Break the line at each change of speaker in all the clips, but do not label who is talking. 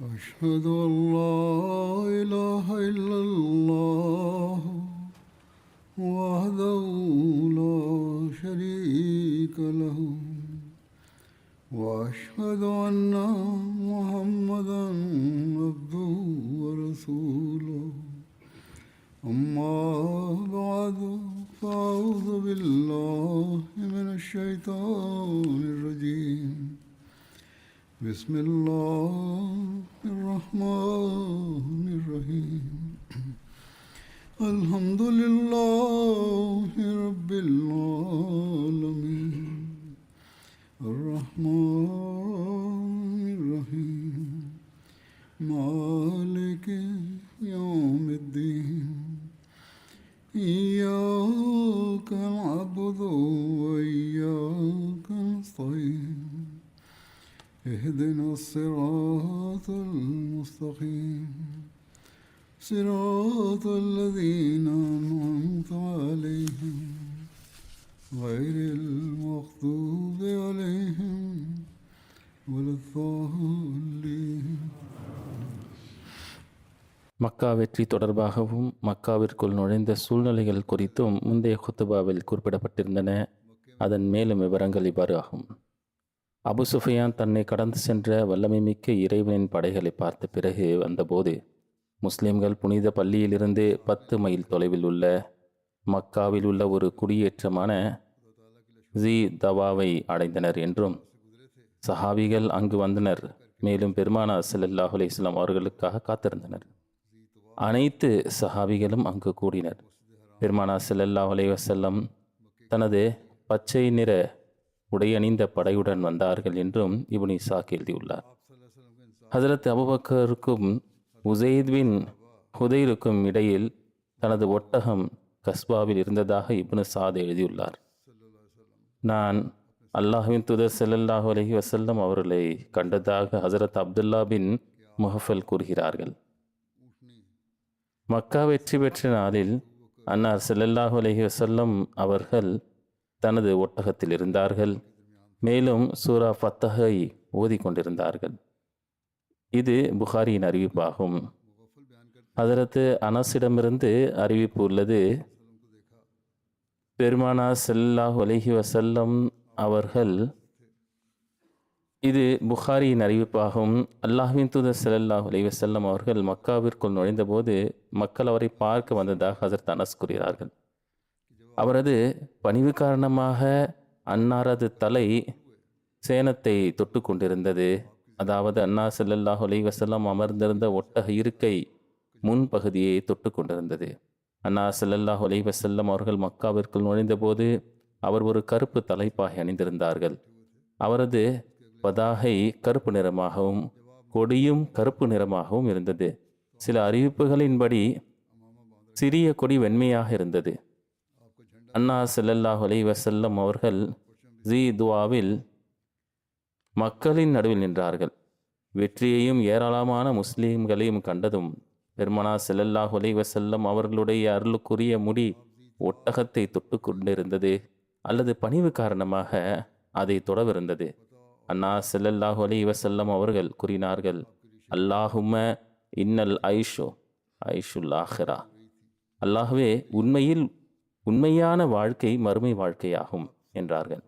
أشهد أن لا إله إلا الله وحده لا شريك له وأشهد أن محمدا عبده ورسوله أما بعد فأعوذ بالله من الشيطان الرجيم بسم الله الرحمن الرحيم الحمد لله رب العالمين الرحمن الرحيم مالك يوم الدين إياك نعبد وإياك نستعين اهدنا الصراط المستقيم صراط الذين أنعمت عليهم غير المغضوب عليهم ولا الضالين.
மக்கா வெற்றி தொடர்பாகவும் மக்காவிற்குள் நுழைந்த சூழ்நிலைகள் குறித்தும் முந்தைய குத்துபாவில் குறிப்பிடப்பட்டிருந்தன. அதன் மேலும் விவரங்கள் இவ்வாறு ஆகும். அபு சுஃபியான் தன்னை கடந்து சென்ற வல்லமை மிக்க இறைவனின் படைகளை பார்த்த பிறகு வந்தபோது முஸ்லிம்கள் புனித பள்ளியிலிருந்து 10 மைல் தொலைவில் உள்ள மக்காவில் உள்ள ஒரு குடியேற்றமான ஜி தவாவை அடைந்தனர் என்றும் சஹாபிகள் அங்கு வந்தனர். மேலும் பெருமானார் ஸல்லல்லாஹு அலைஹி வஸல்லம் அவர்களுக்காக காத்திருந்தனர். அனைத்து சஹாபிகளும் அங்கு கூடினர். பெருமானார் ஸல்லல்லாஹு அலைஹி வஸல்லம் தனது பச்சை நிற உடையணிந்த படையுடன் வந்தார்கள் என்றும் இப்னு இசாக் எழுதியுள்ளார். ஹஜரத் அபூபக்கருக்கும் உஸைத் பின் ஹுதைருக்கும் இடையில் தனது ஒட்டகம் கஸ்பாவில் இருந்ததாக இப்னு சாத் எழுதியுள்ளார். நான் அல்லாஹ்வின் தூதர் ஸல்லல்லாஹு அலைஹி வஸல்லம் அவர்களை கண்டதாக ஹஜரத் அப்துல்லா பின் முஹஃபல் கூறுகிறார்கள். மக்கா வெற்றி பெற்ற நாளில் அன்னார் ஸல்லல்லாஹு அலைஹி வஸல்லம் அவர்கள் தனது ஒட்டகத்தில் இருந்தார்கள். மேலும் சூரா ஃபத்தஹை ஓதிக்கொண்டிருந்தார்கள். இது புகாரியின் அறிவிப்பாகும். ஹஜரத் அனஸிடமிருந்து அறிவிப்பு உள்ளது. பெருமானார் ஸல்லல்லாஹு அலைஹி வஸல்லம் அவர்கள், இது புகாரியின் அறிவிப்பாகும். அல்லாஹ்வின் தூதர் ஸல்லல்லாஹு அலைஹி வஸல்லம் அவர்கள் மக்காவிற்குள் நுழைந்தபோது மக்கள் அவரை பார்க்க வந்ததாக ஹஜரத் அனஸ் கூறுகிறார்கள். அவரது பணிவு காரணமாக அன்னாரது தலை சேனத்தை தொட்டு கொண்டிருந்தது. அதாவது அன்னார் ஸல்லல்லாஹு அலைஹி வஸல்லம் அமர்ந்திருந்த ஒட்டக இருக்கை முன்பகுதியை தொட்டு கொண்டிருந்தது. அன்னார் ஸல்லல்லாஹு அலைஹி வஸல்லம் அவர்கள் மக்காவிற்குள் நுழைந்தபோது அவர் ஒரு கருப்பு தலைப்பாகை அணிந்திருந்தார்கள். அவரது பதாகை கருப்பு நிறமாகவும் கொடியும் கருப்பு நிறமாகவும் இருந்தது. சில அறிவிப்புகளின்படி சிறிய கொடி வெண்மையாக இருந்தது. அன்னார் ஸல்லல்லாஹு அலைஹி வஸல்லம் அவர்கள் ஜி துவாவில் மக்களின் நடுவில் நின்றார்கள். வெற்றியையும் ஏராளமான முஸ்லீம்களையும் கண்டதும் பெருமானார் ஸல்லல்லாஹு அலைஹி வஸல்லம் அவர்களுடைய அருளுக்குரிய முடி ஒட்டகத்தை தொட்டு கொண்டிருந்தது அல்லது பணிவு காரணமாக அதை தொடவிருந்தது. அன்னார் ஸல்லல்லாஹு அலைஹி வஸல்லம் அவர்கள் கூறினார்கள், அல்லாஹும்ம இன்னல் ஐஷுல் ஆஹிரா, அல்லாஹ்வே உண்மையான வாழ்க்கை மறுமை வாழ்க்கையாகும் என்றார்கள்.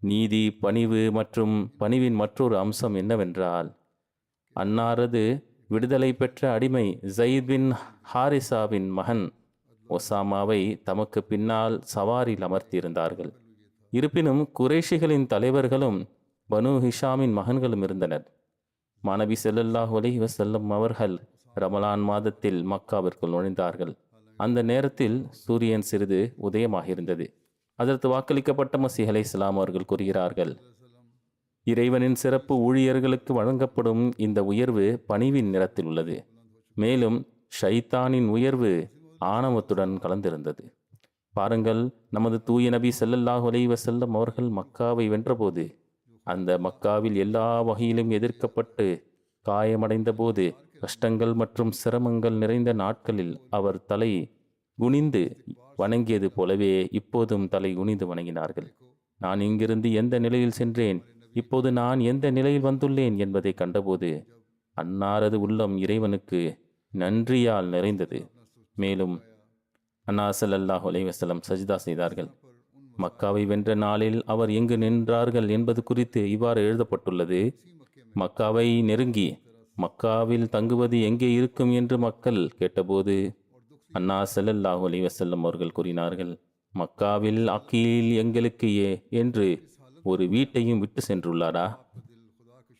நீதி, பணிவு மற்றும் பணிவின் மற்றொரு அம்சம் என்னவென்றால், அன்னாரது விடுதலை பெற்ற அடிமை ஸைத் பின் ஹாரிசாவின் மகன் ஒசாமாவை தமக்கு பின்னால் சவாரில் அமர்த்தியிருந்தார்கள். இருப்பினும் குறைஷிகளின் தலைவர்களும் பனு ஹிஷாமின் மகன்களும் இருந்தனர். மாணவி ஸல்லல்லாஹு அலைஹி வஸல்லம் அவர்கள் ரமலான் மாதத்தில் மக்காவிற்குள் நுழைந்தார்கள். அந்த நேரத்தில் சூரியன் சிறிது உதயமாகியிருந்தது. அதற்கு வாக்களிக்கப்பட்ட மசீஹ் அலைஹிஸ்ஸலாம் அவர்கள் கூறுகிறார்கள், இறைவனின் சிறப்பு ஊழியர்களுக்கு வழங்கப்படும் இந்த உயர்வு பணிவின் நிறத்தில் உள்ளது. மேலும் ஷைத்தானின் உயர்வு ஆணவத்துடன் கலந்திருந்தது. பாருங்கள், நமது தூய நபி ஸல்லல்லாஹு அலைஹி வஸல்லம் அவர்கள் மக்காவை வென்றபோது, அந்த மக்காவில் எல்லா வகையிலும் எதிர்க்கப்பட்டு காயமடைந்த போது, கஷ்டங்கள் மற்றும் சிரமங்கள் நிறைந்த நாட்களில் அவர் தலை குனிந்து வணங்கியது போலவே இப்போதும் தலை குனிந்து வணங்கினார்கள். நான் இங்கிருந்து எந்த நிலையில் சென்றேன், இப்போது நான் எந்த நிலையில் வந்துள்ளேன் என்பதை கண்டபோது அன்னாரது உள்ளம் இறைவனுக்கு நன்றியால் நிறைந்தது. மேலும் அன்னார் ஸல்லல்லாஹு அலைஹி வஸல்லம் சஜ்தா செய்தார்கள். மக்காவை வென்ற நாளில் அவர் எங்கு நின்றார்கள் என்பது குறித்து இவ்வாறு எழுதப்பட்டுள்ளது. மக்காவை நெருங்கி மக்காவில் தங்குவது எங்கே இருக்கும் என்று மக்கள் கேட்டபோது அன்னார் ஸல்லல்லாஹு அலைஹி வஸல்லம் அவர்கள் கூறினார்கள், மக்காவில் அக்கீல் எங்களுக்கு என்று ஒரு வீட்டையும் விட்டு சென்றுள்ளாரா?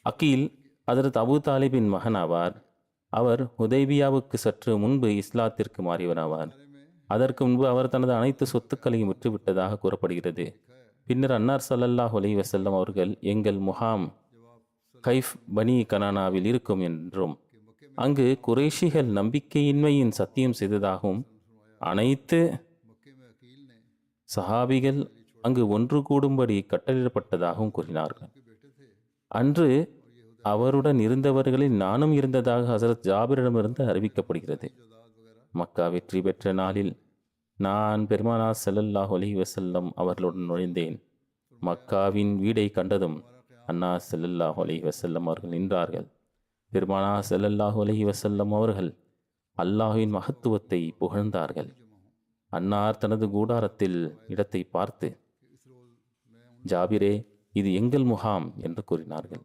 அக்கீல் ஹதரத் அபூ தாலிபின் மகன் ஆவார். அவர் ஹுதைபியாவுக்கு சற்று முன்பு இஸ்லாத்திற்கு மாறியவராவார். அதற்கு முன்பு அவர் தனது அனைத்து சொத்துக்களையும் விற்றுவிட்டதாக கூறப்படுகிறது. பின்னர் அன்னார் ஸல்லல்லாஹு அலைஹி வஸல்லம் அவர்கள் எங்கள் முகாம் கைஃப் பனி கனானாவில் இருக்கும் என்றும் அங்கு குறைஷிகள் நம்பிக்கையின்மையின் சத்தியம் செய்ததாகவும் அனைத்து சஹாபிகள் அங்கு ஒன்று கூடும்படி கட்டளிடப்பட்டதாகவும் கூறினார்கள். அன்று அவருடன் இருந்தவர்களில் நானும் இருந்ததாக ஹசரத் ஜாபிரிடமிருந்து அறிவிக்கப்படுகிறது. மக்கா வெற்றி பெற்ற நாளில் நான் பெருமானார் ஸல்லல்லாஹு அலைஹி வஸல்லம் அவர்களுடன் நுழைந்தேன். மக்காவின் வீடை கண்டதும் அன்னார் ஸல்லல்லாஹு அலைஹி வஸல்லம் அவர்கள் நின்றார்கள். பெருமானார் ஸல்லல்லாஹு அலைஹி வஸல்லம் அவர்கள் அல்லாஹ்வின் மகத்துவத்தை புகழ்ந்தார்கள். அன்னார் தனது கூடாரத்தில் இடத்தை பார்த்து, ஜாபிரே, இது எங்கள் முகாம் என்று கூறினார்கள்.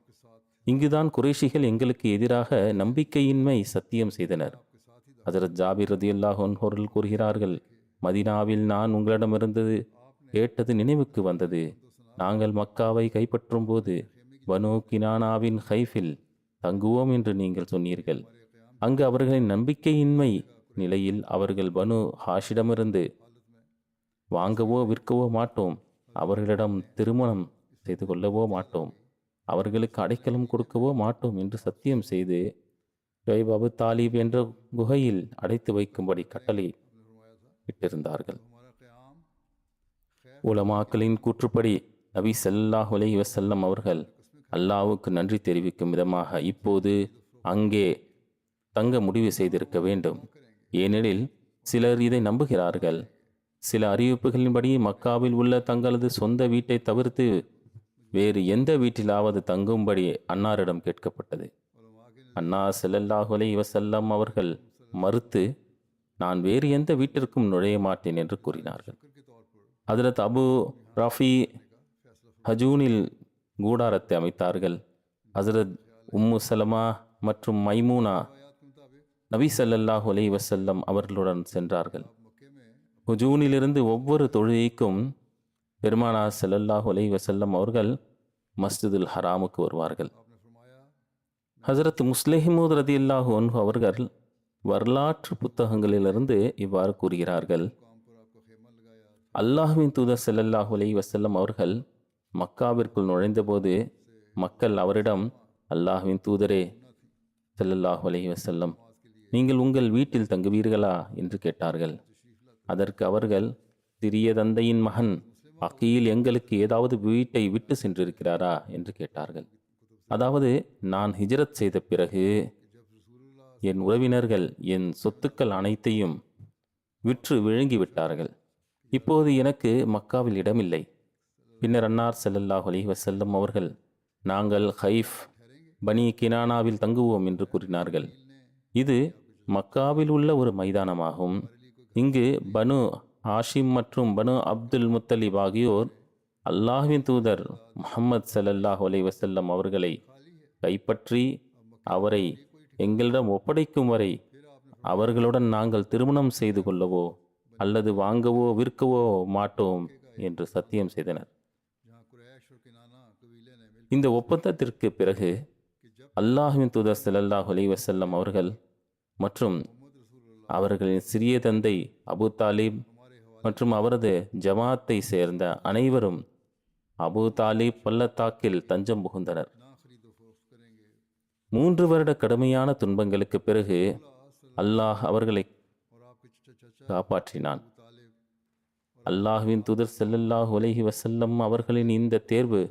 இங்குதான் குறைஷிகள் எங்களுக்கு எதிராக நம்பிக்கையின்மை சத்தியம் செய்தனர். ஹஜரத் ஜாபிர் ரலியல்லாஹு அன்ஹு அவர்கள் கூறுகிறார்கள், மதீனாவில் நான் உங்களிடமிருந்து கேட்டது நினைவுக்கு வந்தது. நாங்கள் மக்காவை கைப்பற்றும் போது பனு கினானாவின் ஹைஃபில் தங்குவோம் என்று நீங்கள் சொன்னீர்கள். அங்கு அவர்களின் நம்பிக்கையின்மை நிலையில் அவர்கள் பனு ஹாஷிடமிருந்து வாங்கவோ விற்கவோ மாட்டோம், அவர்களிடம் திருமணம் செய்து கொள்ளவோ மாட்டோம், அவர்களுக்கு அடைக்கலம் கொடுக்கவோ மாட்டோம் என்று சத்தியம் செய்து ஷுவைப் அபூ தாலிப் என்ற குகையில் அடைத்து வைக்கும்படி கட்டளை இட்டிருந்தார்கள். உலமாக்களின் கூற்றுப்படி நபி ஸல்லல்லாஹு அலைஹி வஸல்லம் அவர்கள் அல்லாஹ்வுக்கு நன்றி தெரிவிக்கும் விதமாக இப்போது அங்கே தங்க முடிவு செய்திருக்க வேண்டும். ஏனெனில் சிலர் இதை நம்புகிறார்கள். சில அறிவிப்புகளின்படி மக்காவில் உள்ள தங்களது சொந்த வீட்டை தவிர்த்து வேறு எந்த வீட்டிலாவது தங்கும்படி அன்னாரிடம் கேட்கப்பட்டது. அன்னார் ஸல்லல்லாஹு அலைஹி வஸல்லம் அவர்கள் மறுத்து, நான் வேறு எந்த வீட்டிற்கும் நுழைய மாட்டேன் என்று கூறினார்கள். ஹஜ்ரத் அபு ரஃபி ஹஜூனில் கூடாரத்தை அமைத்தார்கள். ஹஜ்ரத் உம்மு சலமா மற்றும் மைமூனா நபி ஸல்லல்லாஹு அலைஹி வஸல்லம் அவர்களுடன் சென்றார்கள். ஹுஜூனிலிருந்து ஒவ்வொரு தொழுகைக்கும் பெருமானார் ஸல்லல்லாஹு அலைஹி வஸல்லம் அவர்கள் மஸ்ஜிதுல் ஹராமுக்கு வருவார்கள். ஹஜரத் முஸ்லிஹ்மூத் ரலியல்லாஹு அன்ஹு அவர்கள் வரலாற்று புத்தகங்களிலிருந்து இவ்வாறு கூறுகிறார்கள், அல்லாஹ்வின் தூதர் ஸல்லல்லாஹு அலைஹி வஸல்லம் அவர்கள் மக்காவிற்குள் நுழைந்தபோது மக்கள் அவரிடம், அல்லாஹ்வின் தூதரே ஸல்லல்லாஹு அலைஹி வஸல்லம், நீங்கள் உங்கள் வீட்டில் தங்குவீர்களா என்று கேட்டார்கள். அதற்கு அவர்கள், சிறிய தந்தையின் மகன் அக்கீல் எங்களுக்கு ஏதாவது வீட்டை விட்டு சென்றிருக்கிறாரா என்று கேட்டார்கள். அதாவது, நான் ஹிஜ்ரத் செய்த பிறகு என் உறவினர்கள் என் சொத்துக்கள் அனைத்தையும் விற்று விழுங்கிவிட்டார்கள். இப்போது எனக்கு மக்காவில் இடமில்லை. பின்னர் அன்னார் ஸல்லல்லாஹு அலைஹி வஸல்லம் அவர்கள், நாங்கள் ஹைஃப் பனி கினானாவில் தங்குவோம் என்று கூறினார்கள். இது மக்காவில் உள்ள ஒரு மைதானமாகும். இங்கு பனு ஹாஷிம் மற்றும் பனு அப்துல் முத்தலிப் ஆகியோர் அல்லாஹ்வின் தூதர் முஹம்மது ஸல்லல்லாஹு அலைஹி வஸல்லம் அவர்களை கைப்பற்றி அவரை எங்களிடம் ஒப்படைக்கும் வரை அவர்களுடன் நாங்கள் திருமணம் செய்து கொள்ளவோ அல்லது வாங்கவோ விற்கவோ மாட்டோம் என்று சத்தியம் செய்தனர். இந்த ஒப்பந்தத்திற்கு பிறகு அல்லாஹ்வின் தூதர் ஸல்லல்லாஹு அலைஹி வஸல்லம் அவர்கள் மற்றும் அவர்களின் சிறிய தந்தை அபூ தாலிப் மற்றும் அவரது ஜமாத்தை சேர்ந்த அனைவரும் அபூ தாலிப் பள்ளத்தாக்கில் தஞ்சம் புகுந்தனர். 3 வருட கடுமையான துன்பங்களுக்கு பிறகு அல்லாஹ் அவர்களை காப்பாற்றினான். அல்லாஹ்வின் தூதர் ஸல்லல்லாஹு அலைஹி வஸல்லம் அவர்களின் இந்த தேர்வு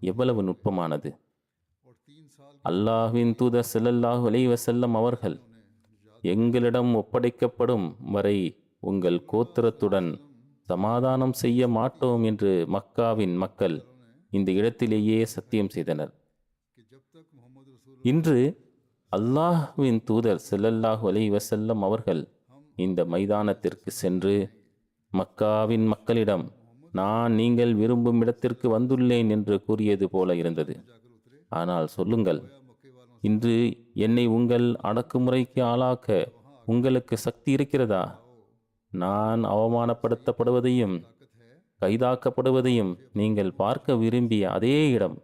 எவ்வளவு நுட்பமானது! அல்லாஹ்வின் தூதர் ஸல்லல்லாஹு அலைஹி வஸல்லம் அவர்கள், எங்களிடம் ஒப்படைக்கப்படும் வரை உங்கள் கோத்திரத்துடன் சமாதானம் செய்ய மாட்டோம் என்று மக்காவின் மக்கள் இந்த இடத்திலேயே சத்தியம் செய்தனர். இன்று அல்லாஹ்வின் தூதர் ஸல்லல்லாஹு அலைஹி வஸல்லம் அவர்கள் இந்த மைதானத்திற்கு சென்று மக்காவின் மக்களிடம் நான் நீங்கள் விரும்பும் இடத்திற்கு வந்துள்ளேன் என்று கூறியது போல இருந்தது. ஆனால் சொல்லுங்கள், இன்று என்னை உங்கள் அடக்குமுறைக்கு ஆளாக்க உங்களுக்கு சக்தி இருக்கிறதா? நான் அவமானப்படுத்தப்படுவதையும் கைதாக்கப்படுவதையும் நீங்கள் பார்க்க விரும்பிய அதே இடம்.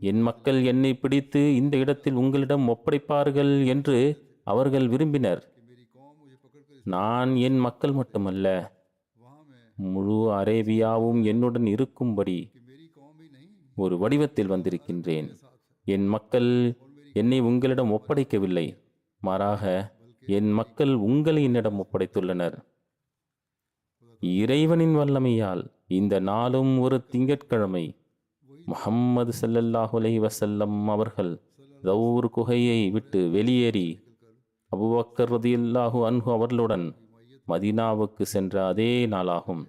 என் மக்கள் என்னை பிடித்து இந்த இடத்தில் உங்களிடம் ஒப்படைப்பார்கள் என்று அவர்கள் விரும்பினர். நான் என் மக்கள் மட்டுமல்ல, முழு அரேபியாவும் என்னுடன் இருக்கும்படி ஒரு வடிவத்தில் வந்திருக்கின்றேன். என் மக்கள் என்னை உங்களிடம் ஒப்படைக்கவில்லை, மாறாக என் மக்கள் உங்களை என்னிடம் ஒப்படைத்துள்ளனர். இறைவனின் வல்லமையால் இந்த நாளும் ஒரு திங்கட்கிழமை முஹம்மது ஸல்லல்லாஹு அலைஹி வஸல்லம் அவர்கள் தௌர் குகையை விட்டு வெளியேறி அபூபக்கர் ரலியல்லாஹு அன்ஹு அவர்களுடன் மதீனாவுக்கு சென்ற அதே நாளாகும்.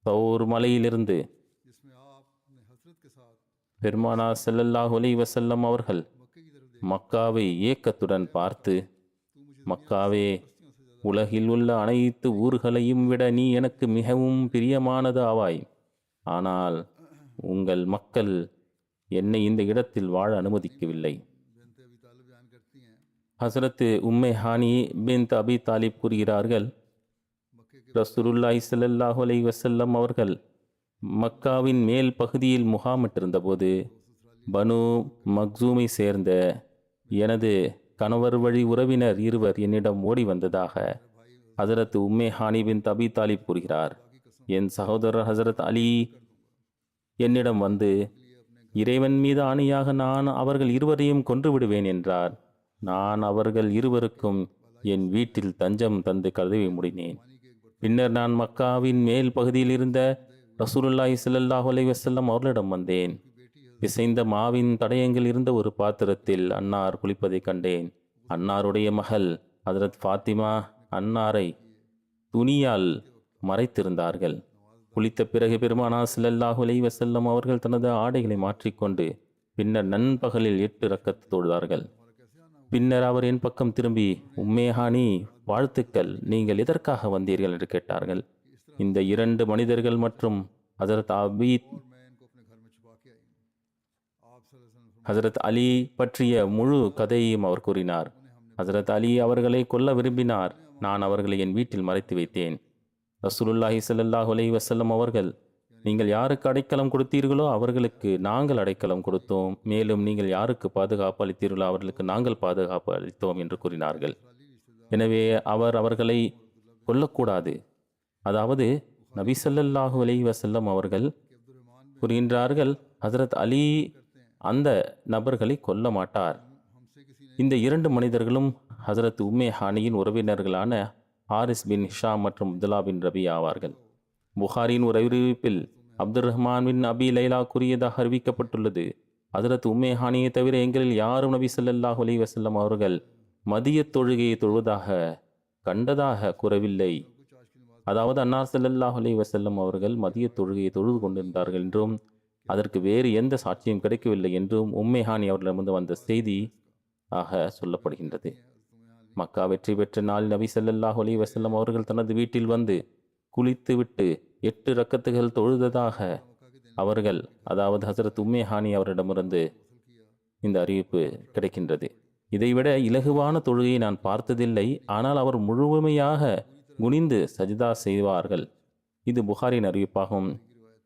தௌர் மலையிலிருந்து பெருமானார் ஸல்லல்லாஹு அலைஹி வஸல்லம் அவர்கள் மக்காவை ஏக்கத்துடன் பார்த்து, மக்காவே, உலகில் உள்ள அனைத்து ஊர்களையும் விட நீ எனக்கு மிகவும் பிரியமானது ஆவாய். ஆனால் உங்கள் மக்கள் என்னை இந்த இடத்தில் வாழ அனுமதிக்கவில்லை. ஹசரத் உம்மே ஹானி பின்த் அபி தாலிப் கூறுகிறார்கள், ரசூலுல்லாஹி ஸல்லல்லாஹு அலைஹி வஸல்லம் அவர்கள் மக்காவின் மேல் பகுதியில் முகாமிட்டிருந்தபோது பனு மக்சூமை சேர்ந்த எனது கணவர் வழி உறவினர் இருவர் என்னிடம் ஓடி வந்ததாக ஹசரத் உம்மே ஹானி பின்த் அபி தாலிப் கூறுகிறார். என் சகோதரர் ஹசரத் அலி என்னிடம் வந்து, இறைவன் மீது ஆணையாக நான் அவர்கள் இருவரையும் கொன்று விடுவேன் என்றார். நான் அவர்கள் இருவருக்கும் என் வீட்டில் தஞ்சம் தந்து கதவை மூடினேன். பின்னர் நான் மக்காவின் மேல் பகுதியில் இருந்த ரசூலுல்லாஹி ஸல்லல்லாஹு அலைஹி வஸல்லம் அவர்களிடம் வந்தேன். பிசைந்த மாவின் தடயங்கள் இருந்த ஒரு பாத்திரத்தில் அன்னார் குளிப்பதை கண்டேன். அன்னாருடைய மகள் ஹஜ்ரத் ஃபாத்திமா அன்னாரை துணியால் மறைத்திருந்தார்கள். குளித்த பிறகு பெருமானார் ஸல்லல்லாஹு அலைஹி வஸல்லம் அவர்கள் தனது ஆடைகளை மாற்றிக்கொண்டு பின்னர் நண்பகலில் 8 ரக்கத் தொழுதார்கள். பின்னர் அவர் என் பக்கம் திரும்பி, உம்மே ஹானி, வாழ்த்துக்கள், நீங்கள் எதற்காக வந்தீர்கள் என்று கேட்டார்கள். இந்த 2 மனிதர்கள் மற்றும் ஹசரத் அலி பற்றிய முழு கதையையும் அவர் கூறினார். ஹசரத் அலி அவர்களை கொல்ல விரும்பினார். நான் அவர்களை என் வீட்டில் மறைத்து வைத்தேன். ரசூலுல்லாஹி ஸல்லல்லாஹு அலைஹி வஸல்லம் அவர்கள், நீங்கள் யாருக்கு அடைக்கலம் கொடுத்தீர்களோ அவர்களுக்கு நாங்கள் அடைக்கலம் கொடுத்தோம், மேலும் நீங்கள் யாருக்கு பாதுகாப்பு அளித்தீர்களோ அவர்களுக்கு நாங்கள் பாதுகாப்பு அளித்தோம் என்று கூறினார்கள். எனவே அவர்களை கொல்லக்கூடாது. அதாவது நபி ஸல்லல்லாஹு அலைஹி வஸல்லம் அவர்கள் கூறுகின்றார்கள், ஹஜ்ரத் அலி அந்த நபர்களை கொல்ல மாட்டார். இந்த 2 மனிதர்களும் ஹஜ்ரத் உம்மே ஹானியின் உறவினர்களான ஹாரிஸ் பின் ஹிஷாம் மற்றும் அப்துல்லா பின் ரபி ஆவார்கள். புகாரின் ஒரு அறிவிப்பில் அப்துர் ரஹ்மான் பின் அபி லைலா கூறியதாக அறிவிக்கப்பட்டுள்ளது, ஹஜ்ரத் உம்மே ஹானியை தவிர எங்களில் யாரும் நபி ஸல்லல்லாஹு அலைஹி வஸல்லம் அவர்கள் மதிய தொழுகையை தொழுவதாக கண்டதாக கூறவில்லை. அதாவது அன்னார் ஸல்லல்லாஹு அலைஹி வஸல்லம் அவர்கள் மதிய தொழுகையை தொழுது கொண்டிருந்தார்கள் என்றும் அதற்கு வேறு எந்த சாட்சியும் கிடைக்கவில்லை என்றும் உம்மே ஹானி அவர்களிடமிருந்து வந்த செய்தி ஆக சொல்லப்படுகின்றது. மக்கா வெற்றி பெற்ற நாளில் நபி ஸல்லல்லாஹு அலைஹி வஸல்லம் அவர்கள் தனது வீட்டில் வந்து குளித்து விட்டு 8 ரக்கத்துகள் தொழுததாக அவர்கள், அதாவது ஹசரத் உம்மே ஹானி அவரிடமிருந்து இந்த அறிவிப்பு கிடைக்கின்றது. இதைவிட இலகுவான தொழுகையை நான் பார்த்ததில்லை. ஆனால் அவர் முழுமையாக குனிந்து சஜிதா செய்வார்கள். இது புகாரின் அறிவிப்பாகும்.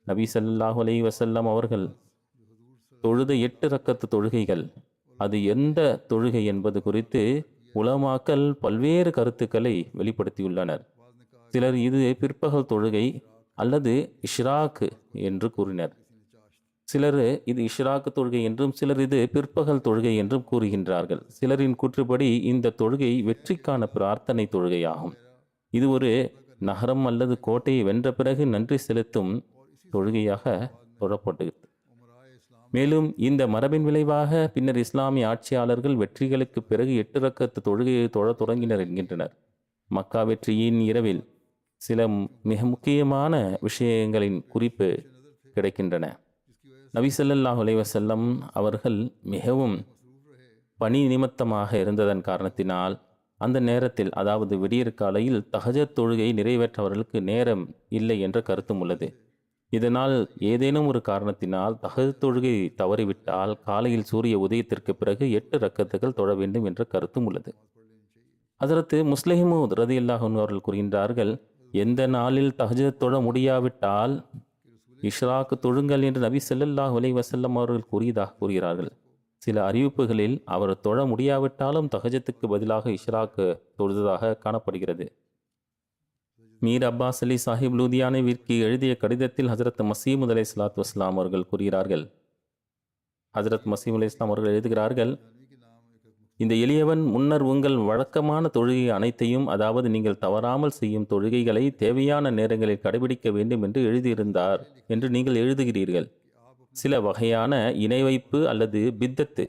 நபி ஸல்லல்லாஹு அலைஹி வஸல்லம் அவர்கள் தொழுத 8 ரக்கத்து தொழுகைகள், அது எந்த தொழுகை என்பது குறித்து உலமாக்கள் பல்வேறு கருத்துக்களை வெளிப்படுத்தியுள்ளனர். சிலர் இது பிற்பகல் தொழுகை அல்லது இஷ்ராக் என்று கூறினர். சிலர் இது இஷ்ராக் தொழுகை என்றும் சிலர் இது பிற்பகல் தொழுகை என்றும் கூறுகின்றார்கள். சிலரின் கூற்றுப்படி இந்த தொழுகை வெற்றிக்கான பிரார்த்தனை தொழுகையாகும். இது ஒரு நகரம் அல்லது கோட்டையை வென்ற பிறகு நன்றி செலுத்தும் தொழுகையாக தொழப்பட்டது. மேலும் இந்த மரபின் விளைவாக பின்னர் இஸ்லாமிய ஆட்சியாளர்கள் வெற்றிகளுக்கு பிறகு 8 ரக்கத்து தொழுகையை தொழ தொடங்கினர் என்கின்றனர். மக்கா வெற்றியின் இரவில் சில மிக முக்கியமான விஷயங்களின் குறிப்பு கிடைக்கின்றன. நபி ஸல்லல்லாஹு அலைஹி வஸல்லம் அவர்கள் மிகவும் பணி நிமித்தமாக இருந்ததன் காரணத்தினால் அந்த நேரத்தில், அதாவது விடியற் காலையில் தஹஜத் தொழுகை நிறைவேற்றவர்களுக்கு நேரம் இல்லை என்ற கருத்தும் உள்ளது. இதனால் ஏதேனும் ஒரு காரணத்தினால் தஹஜத் தொழுகை தவறிவிட்டால் காலையில் சூரிய உதயத்திற்கு பிறகு 8 ரக்கத்துகள் தொழ வேண்டும் என்ற கருத்தும் உள்ளது. ஹஜரத் முஸ்லிமூத் ரலியல்லாஹு அன்ஹு அவர்கள் கூறுகின்றார்கள், எந்த நாளில் தஹஜத் தொழ முடியாவிட்டால் இஷ்ராக் தொழுங்கள் என்று நபி ஸல்லல்லாஹு அலைஹி வஸல்லம் அவர்கள் கூறுகிறார்கள். சில அறிவிப்புகளில் அவர் தொழ முடியாவிட்டாலும் தஹஜத்துக்கு பதிலாக இஷ்ராக் தொழுததாக காணப்படுகிறது. மீர் அப்பாஸ் அலி சாஹிப் லூதியானவிற்கு எழுதிய கடிதத்தில் ஹஜரத் மசீமுத் அலைஹிஸ்ஸலாத்து வஸ்ஸலாம் அவர்கள் கூறுகிறார்கள், ஹஜரத் மசீமுத் அலைஹிஸ்ஸலாம் அவர்கள் எழுதுகிறார்கள், இந்த எளியவன் முன்னர் உங்கள் வழக்கமான தொழுகை அனைத்தையும், அதாவது நீங்கள் தவறாமல் செய்யும் தொழுகைகளை தேவையான நேரங்களில் கடைபிடிக்க வேண்டும் என்று எழுதியிருந்தார் என்று நீங்கள் எழுதுகிறீர்கள். சில வகையான இணை வைப்பு அல்லது பித்தத்து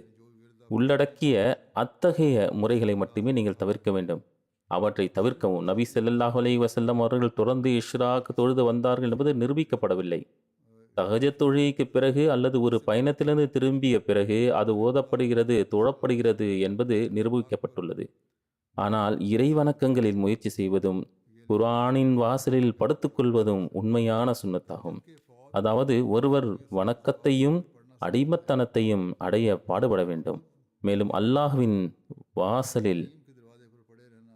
உள்ளடக்கிய அத்தகைய முறைகளை மட்டுமே நீங்கள் தவிர்க்க வேண்டும். அவற்றை தவிர்க்கவும் நபி ஸல்லல்லாஹு அலைஹி வஸல்லம் அவர்கள் தொடர்ந்து இஷ்ராக் தொழுது வந்தார்கள் என்பது நிரூபிக்கப்படவில்லை. தஹஜத் தொழுகைக்கு பிறகு அல்லது ஒரு பயணத்திலிருந்து திரும்பிய பிறகு அது ஓதப்படுகிறது, தொழப்படுகிறது என்பது நிரூபிக்கப்பட்டுள்ளது. ஆனால் இறை வணக்கங்களில் முயற்சி செய்வதும் குர்ஆனின் வாசலில் படுத்துக்கொள்வதும் உண்மையான சுன்னத்தாகும். அதாவது ஒருவர் வணக்கத்தையும் அடிமத்தனத்தையும் அடைய பாடுபட வேண்டும். மேலும் அல்லாஹ்வின் வாசலில்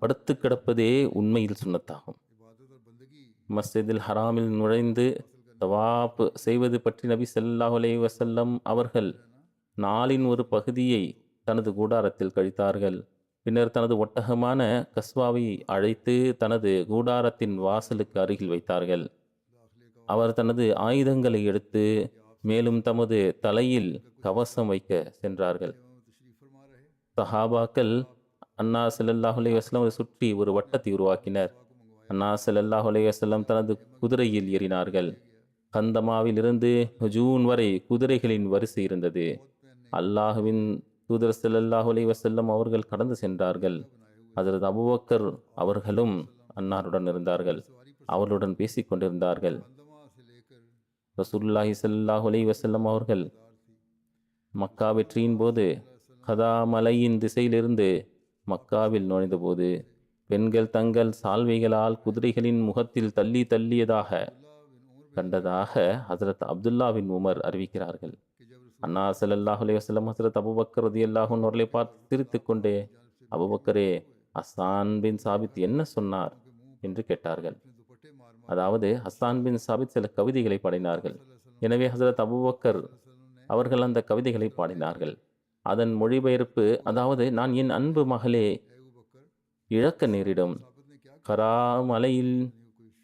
படுத்து கிடப்பதே உண்மையில் சுன்னத்தாகும். மஸ்ஜிதில் ஹராமில் நுழைந்து தவாப் செய்வது பற்றி நபி ஸல்லல்லாஹு அலைஹி வஸல்லம் அவர்கள் நாளின் ஒரு பகுதியை தனது கூடாரத்தில் கழித்தார்கள். பின்னர் தனது ஒட்டகமான கஸ்வாவை அழைத்து தனது கூடாரத்தின் வாசலுக்கு அருகில் வைத்தார்கள். அவர் தனது ஆயுதங்களை எடுத்து மேலும் தமது தலையில் கவசம் வைக்க சென்றார்கள். சஹாபாக்கள் அன்னா ஸல்லல்லாஹு அலைஹி வஸல்லம் சுற்றி ஒரு வட்டத்தை உருவாக்கினர். அன்னா ஸல்லல்லாஹு அலைஹி வஸல்லம் தனது குதிரையில் ஏறினார்கள். கந்தமாவில் இருந்து ஹுஜூன் வரை குதிரைகளின் வரிசை இருந்தது. அல்லாஹ்வின் தூதர் ஸல்லல்லாஹு அலைஹி வஸல்லம் அவர்கள் கடந்து சென்றார்கள். ஹஜ்ரத் அபூபக்கர் அவர்களும் அன்னாருடன் இருந்தார்கள். அவர்களுடன் பேசிக் கொண்டிருந்தார்கள். ரசூலுல்லாஹி ஸல்லல்லாஹு அலைஹி வஸல்லம் அவர்கள் மக்கா வெற்றியின் போது கதா மலையின் திசையிலிருந்து மக்காவில் நுழைந்தபோது பெண்கள் தங்கள் சால்வைகளால் குதிரைகளின் முகத்தில் தள்ளி தள்ளியதாக கண்டதாக ஹஜ்ரத் அப்துல்லாவின் உமர் அறிவிக்கிறார்கள். அன்னா ஸல்லல்லாஹு அலைஹி வஸல்லம் ஹஜ்ரத் அபூபக்கர் ரலியல்லாஹு அன்ஹு அவர்களை பார்த்து சிரித்துக் கொண்டே, அபூபக்கரே, ஹஸ்ஸான் பின் சாபித் என்ன சொன்னார் என்று கேட்டார்கள். அதாவது ஹஸ்ஸான் பின் சாபித் சில கவிதைகளை பாடினார்கள். எனவே ஹஜ்ரத் அபூபக்கர் அவர்கள் அந்த கவிதைகளை பாடினார்கள். அதன் மொழிபெயர்ப்பு, அதாவது நான் என் அன்பு மகளே இழக்க நேரிடும். கரா மலையில்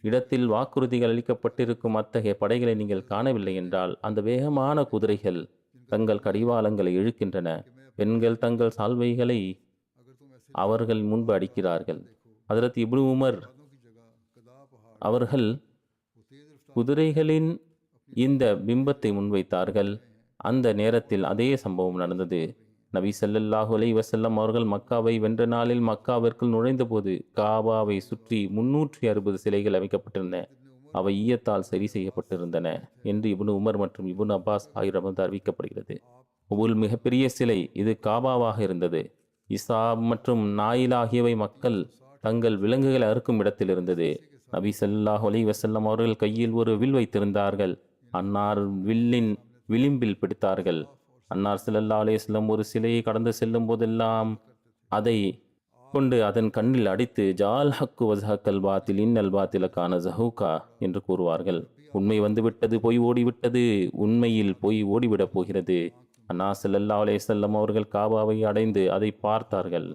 இடத்தில் வாக்குறுதிகள் அளிக்கப்பட்டிருக்கும் அத்தகைய படைகளை நீங்கள் காணவில்லை என்றால் அந்த வேகமான குதிரைகள் தங்கள் கடிவாளங்களை இழுக்கின்றன. பெண்கள் தங்கள் சால்வைகளை அவர்கள் முன்பு அடிக்கிறார்கள். ஹஜ்ரத் இப்னு உமர் அவர்கள் குதிரைகளின் இந்த பிம்பத்தை முன்வைத்தார்கள். அந்த நேரத்தில் அதே சம்பவம் நடந்தது. நபி ஸல்லல்லாஹு அலைஹி வஸல்லம் அவர்கள் மக்காவை வென்ற நாளில் மக்காவிற்குள் நுழைந்தபோது காபாவை சுற்றி 360 சிலைகள் அமைக்கப்பட்டிருந்தன. அவை ஈயத்தால் சரி செய்யப்பட்டிருந்தன என்று இப்னு உமர் மற்றும் இப்னு அப்பாஸ் ஆகியோரிடமிருந்து அறிவிக்கப்படுகிறது. ஒவ்வொரு மிகப்பெரிய சிலை இது காபாவாக இருந்தது. இசாப் மற்றும் நாயில் ஆகியவை மக்கள் தங்கள் விலங்குகளை அறுக்கும் இடத்தில் இருந்தது. நபி ஸல்லல்லாஹு அலைஹி வஸல்லம் அவர்கள் கையில் ஒரு வில் வைத்திருந்தார்கள். அன்னார் வில்லின் விளிம்பில் பிடித்தார்கள். அன்னார் ஸல்லல்லாஹு அலைஹி வஸல்லம் ஒரு சிலையை கடந்து செல்லும் போதெல்லாம் அதை கொண்டு அதன் கண்ணில் அடித்து ஜால் ஹக்கு வஸ்ஹக்கல் பாத்தில் இன்னல் பாத்தில கான ஜஹூகா என்று கூறுவார்கள். உண்மை வந்துவிட்டது, பொய் ஓடிவிட்டது, உண்மையில் பொய் ஓடிவிடப் போகிறது. அன்னார் ஸல்லல்லாஹு அலைஹி வஸல்லம் அவர்கள் காபாவை அடைந்து அதை பார்த்தார்கள்.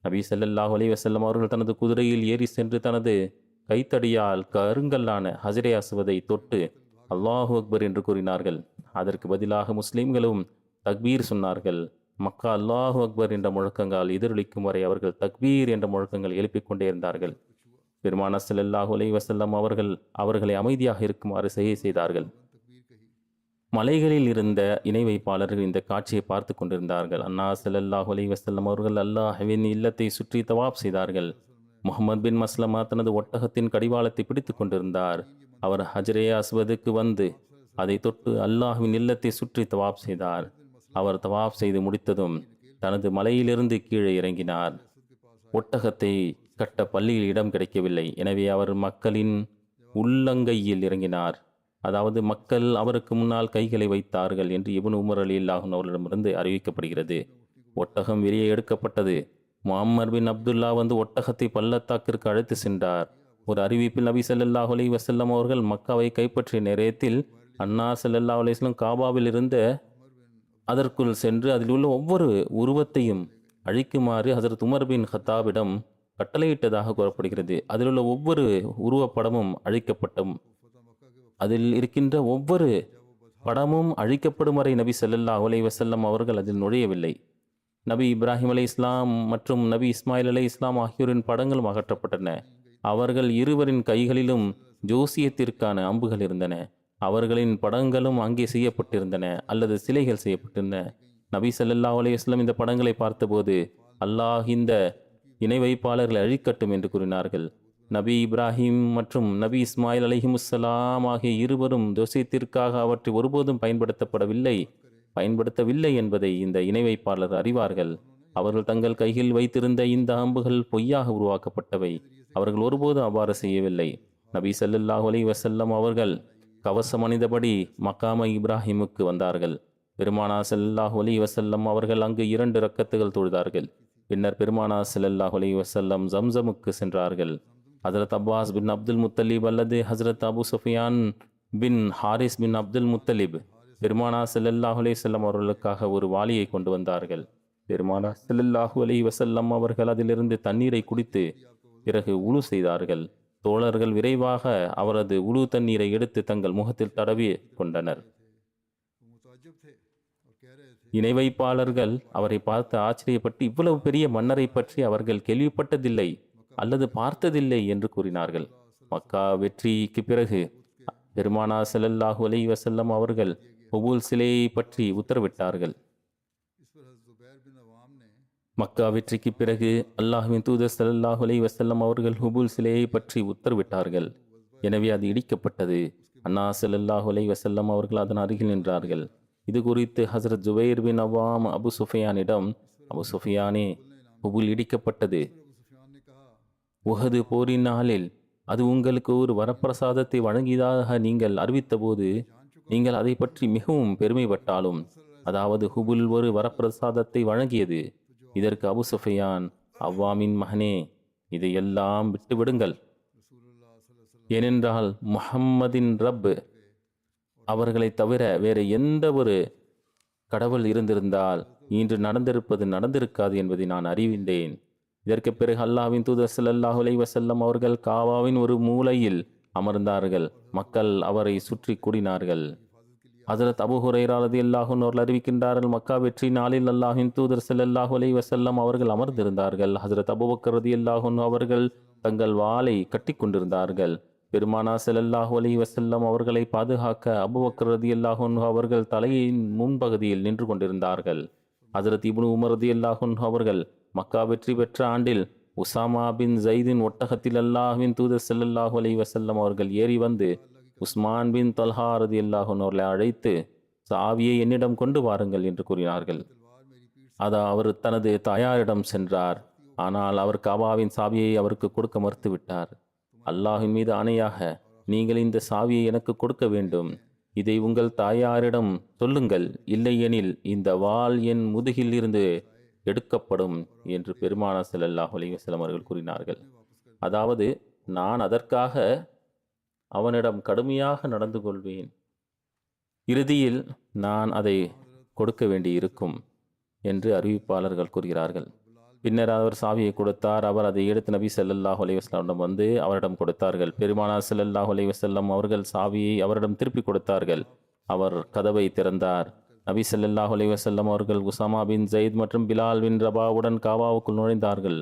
நபி ஸல்லல்லாஹு அலைஹி வஸல்லம் அவர்கள் தனது குதிரையில் ஏறி சென்று தனது கைத்தடியால் கருங்கல்லான ஹஜ்ரே அஸ்வதை தொட்டு அல்லாஹு அக்பர் என்று கூறினார்கள். அதற்கு பதிலாக முஸ்லிம்களும் தக்பீர் சொன்னார்கள். மக்கா அல்லாஹு அக்பர் என்ற முழக்கங்களால் எதிரொலிக்கும் வரை அவர்கள் தக்பீர் என்ற முழக்கங்கள் எழுப்பிக் கொண்டே இருந்தார்கள். பெருமானார் ஸல்லல்லாஹு அலைஹி வஸல்லம் அவர்களை அமைதியாக இருக்குமாறு செய்தார்கள். மலைகளில் இருந்த இணை வைப்பாளர்கள் இந்த காட்சியை பார்த்து கொண்டிருந்தார்கள். அன்னார் ஸல்லல்லாஹு அலைஹி வஸல்லம் அவர்கள் அல்லாஹ்வின் இல்லத்தை சுற்றி தவாப் செய்தார்கள். முஹம்மது பின் மஸ்லமா தனது ஒட்டகத்தின் கடிவாளத்தை பிடித்து கொண்டிருந்தார். அவர் ஹஜ்ரே அஸ்வதுக்கு வந்து அதை தொட்டு அல்லாஹ்வின் இல்லத்தை சுற்றி தவாப் செய்தார். அவர் தவாப் செய்து முடித்ததும் தனது மலையிலிருந்து கீழே இறங்கினார். ஒட்டகத்தை கட்ட பள்ளியில் இடம் கிடைக்கவில்லை. எனவே அவர் மக்களின் உள்ளங்கையில் இறங்கினார். அதாவது மக்கள் அவருக்கு முன்னால் கைகளை வைத்தார்கள் என்று இப்னு உமர் ரலியல்லாஹு அன்ஹு அவர்களிடமிருந்து அறிவிக்கப்படுகிறது. ஒட்டகம் வெளியே எடுக்கப்பட்டது. முஹம்மது பின் அப்துல்லா வந்து ஒட்டகத்தை பள்ளத்தாக்கிற்கு அழைத்து சென்றார். ஒரு அறிவிப்பில் நபி ஸல்லல்லாஹு அலைஹி வஸல்லம் அவர்கள் மக்காவை கைப்பற்றிய நேரத்தில் அன்னார் ஸல்லல்லாஹு அலைஹி வஸல்லம் காபாவில் இருந்த அதற்குள் சென்று அதில் உள்ள ஒவ்வொரு உருவத்தையும் அழிக்குமாறு ஹஜரத் உமர் பின் ஹத்தாபிடம் கட்டளையிட்டதாக கூறப்படுகிறது. அதில் உள்ள ஒவ்வொரு உருவப்படமும் அழிக்கப்பட்டும் அதில் இருக்கின்ற ஒவ்வொரு படமும் அழிக்கப்படும் வரை நபி ஸல்லல்லாஹு அலைஹி வஸல்லம் அவர்கள் அதில் நுழையவில்லை. நபி இப்ராஹிம் அலை இஸ்லாம் மற்றும் நபி இஸ்மாயில் அலை இஸ்லாம் ஆகியோரின் படங்களும் அகற்றப்பட்டன. அவர்கள் இருவரின் கைகளிலும் ஜோசியத்திற்கான அம்புகள் இருந்தன. அவர்களின் படங்களும் அங்கே செய்யப்பட்டிருந்தன அல்லது சிலைகள் செய்யப்பட்டிருந்தன. நபி ஸல்லல்லாஹு அலைஹி வஸல்லம் இந்த படங்களை பார்த்தபோது அல்லாஹ் இந்த இணை வைப்பாளர்களை அழிக்கட்டும் என்று கூறினார்கள். நபி இப்ராஹிம் மற்றும் நபி இஸ்மாயில் அலைஹிமுஸ்ஸலாம் ஆகிய இருவரும் ஜோசியத்திற்காக அவற்றை ஒருபோதும் பயன்படுத்தவில்லை என்பதை இந்த இணை வைப்பாளர் அறிவார்கள். அவர்கள் தங்கள் கையில் வைத்திருந்த இந்த அம்புகள் பொய்யாக உருவாக்கப்பட்டவை. அவர்கள் ஒருபோதும் அவ்வாறு செய்யவில்லை. நபி ஸல்லல்லாஹு அலைஹி வஸல்லம் அவர்கள் கவசம் அணிந்தபடி மக்காம இப்ராஹிமுக்கு வந்தார்கள். பெருமானார் ஸல்லல்லாஹு அலைஹி வஸல்லம் அவர்கள் அங்கு 2 ரக்கத்துகள் தொழுதார்கள். பின்னர் பெருமானார் ஸல்லல்லாஹு அலைஹி வஸல்லம் ஜம்சமுக்கு சென்றார்கள். ஹஜரத் அப்பாஸ் பின் அப்துல் முத்தலிப் அல்லது ஹஜரத் அபு சுஃபியான் பின் ஹாரிஸ் பின் அப்துல் முத்தலிப் பெருமானார் ஸல்லல்லாஹு அலைஹி வஸல்லம் அவர்களுக்காக ஒரு வாளியை கொண்டு வந்தார்கள். பெருமானார் ஸல்லல்லாஹு அலைஹி வஸல்லம் அவர்கள் அதிலிருந்து தண்ணீரை குடித்து பிறகு உழு செய்தார்கள். தோழர்கள் விரைவாக அவரது உழு தண்ணீரை எடுத்து தங்கள் முகத்தில் தடவி கொண்டனர். இணை வைப்பாளர்கள் அவரை பார்த்து ஆச்சரியப்பட்டு இவ்வளவு பெரிய மன்னரை பற்றி அவர்கள் கேள்விப்பட்டதில்லை அல்லது பார்த்ததில்லை என்று கூறினார்கள். மக்கா வெற்றிக்கு பிறகு பெருமானார் ஸல்லல்லாஹு அலைஹி வஸல்லம் அவர்கள் ஹுபுல் சிலையை பற்றி உத்தரவிட்டார்கள். மக்கா வெற்றிக்கு பிறகு அல்லாஹ்வின் தூதர் ஸல்லல்லாஹு அலைஹி வஸல்லம் அவர்கள் ஹுபுல் சிலையை பற்றி உத்தரவிட்டார்கள். எனவே அது இடிக்கப்பட்டது. அன்னார் ஸல்லல்லாஹு அலைஹி வஸல்லம் அவர்கள் அதன் அருகில் நின்றார்கள். இது குறித்து ஹஸரத் ஜுபைர் பின் அவ்வாம் அபு சுஃபியானிடம், அபு சுஃபியானே, ஹுபுல் இடிக்கப்பட்டது. உஹது போரின் நாளில் அது உங்களுக்கு ஒரு வரப்பிரசாதத்தை வழங்கியதாக நீங்கள் அறிவித்தபோது நீங்கள் அதை பற்றி மிகவும் பெருமைப்பட்டாலும், அதாவது ஹுபுல் ஒரு வரப்பிரசாதத்தை வழங்கியது. இதற்கு அபு சுஃபியான், அவ்வாமின் மகனே, இதையெல்லாம் விட்டுவிடுங்கள். ஏனென்றால் முஹம்மதின் ரப் அவர்களை தவிர வேறு எந்த ஒரு கடவுள் இருந்திருந்தால் இன்று நடந்திருக்காது என்பதை நான் அறிவிந்தேன். இதற்கு பிறகு அல்லாஹ்வின் தூதர் ஸல்லல்லாஹு அலைஹி வஸல்லம் அவர்கள் காபாவின் ஒரு மூலையில் அமர்ந்தார்கள். மக்கள் அவரை சுற்றி கூடினார்கள். ஹஜரத் அபூ ஹுரைரா ரலியல்லாஹு அன்ஹு அவர்கள் அறிவிக்கின்றார்கள், மக்கா வெற்றி நாளில் அல்லாஹ்வின் தூதர் ஸல்லல்லாஹு அலைஹி வஸல்லம் அவர்கள் அமர்ந்திருந்தார்கள். ஹஜரத் அபூபக்கர் ரலியல்லாஹு அன்ஹு அவர்கள் தங்கள் வாளை கட்டி கொண்டிருந்தார்கள். பெருமானார் ஸல்லல்லாஹு அலைஹி வஸல்லம் அவர்களை பாதுகாக்க அபூபக்கர் ரலியல்லாஹு அன்ஹு அவர்கள் தலையின் முன்பகுதியில் நின்று கொண்டிருந்தார்கள். ஹஜரத் இப்னு உமர் ரலியல்லாஹு அன்ஹு அவர்கள் மக்கா வெற்றி பெற்ற ஆண்டில் உசாமா பின் ஜைதின் ஒட்டகத்தில் அல்லாஹ்வின் தூதர் ஸல்லல்லாஹு அலைஹி வஸல்லம் அவர்கள் ஏறி வந்து உஸ்மான் பின் தல்ஹா ரலியல்லாஹு அன்ஹு அவர்களை அழைத்து சாவியை என்னிடம் கொண்டு வாருங்கள் என்று கூறினார்கள். அவர் தனது தாயாரிடம் சென்றார். ஆனால் அவர் காபாவின் சாவியை அவருக்கு கொடுக்க மறுத்துவிட்டார். அல்லாஹின் மீது ஆணையாக, நீங்கள் இந்த சாவியை எனக்கு கொடுக்க வேண்டும். இதை உங்கள் தாயாரிடம் சொல்லுங்கள், இல்லையெனில் இந்த வாள் என் முதுகில் இருந்து எடுக்கப்படும் என்று பெருமானார் ஸல்லல்லாஹு அலைஹி வஸல்லம் அவர்கள் கூறினார்கள். அதாவது, நான் அதற்காக அவனிடம் கடுமையாக நடந்து கொள்வேன். இறுதியில் நான் அதை கொடுக்க வேண்டியிருக்கும் என்று அறிவிப்பாளர்கள் கூறுகிறார்கள். பின்னர் அவர் சாவியை கொடுத்தார். அவர் அதை எடுத்து நபி ஸல்லல்லாஹு அலைஹி வஸல்லம் வந்து அவரிடம் கொடுத்தார்கள். பெருமானார் ஸல்லல்லாஹு அலைஹி வஸல்லம் அவர்கள் சாவியை அவரிடம் திருப்பி கொடுத்தார்கள். அவர் கதவை திறந்தார். நபி ஸல்லல்லாஹு அலைஹி வஸல்லம் அவர்கள் உசாமா பின் ஜயித் மற்றும் பிலால் பின் ரபாவுடன் காபாவுக்குள் நுழைந்தார்கள்.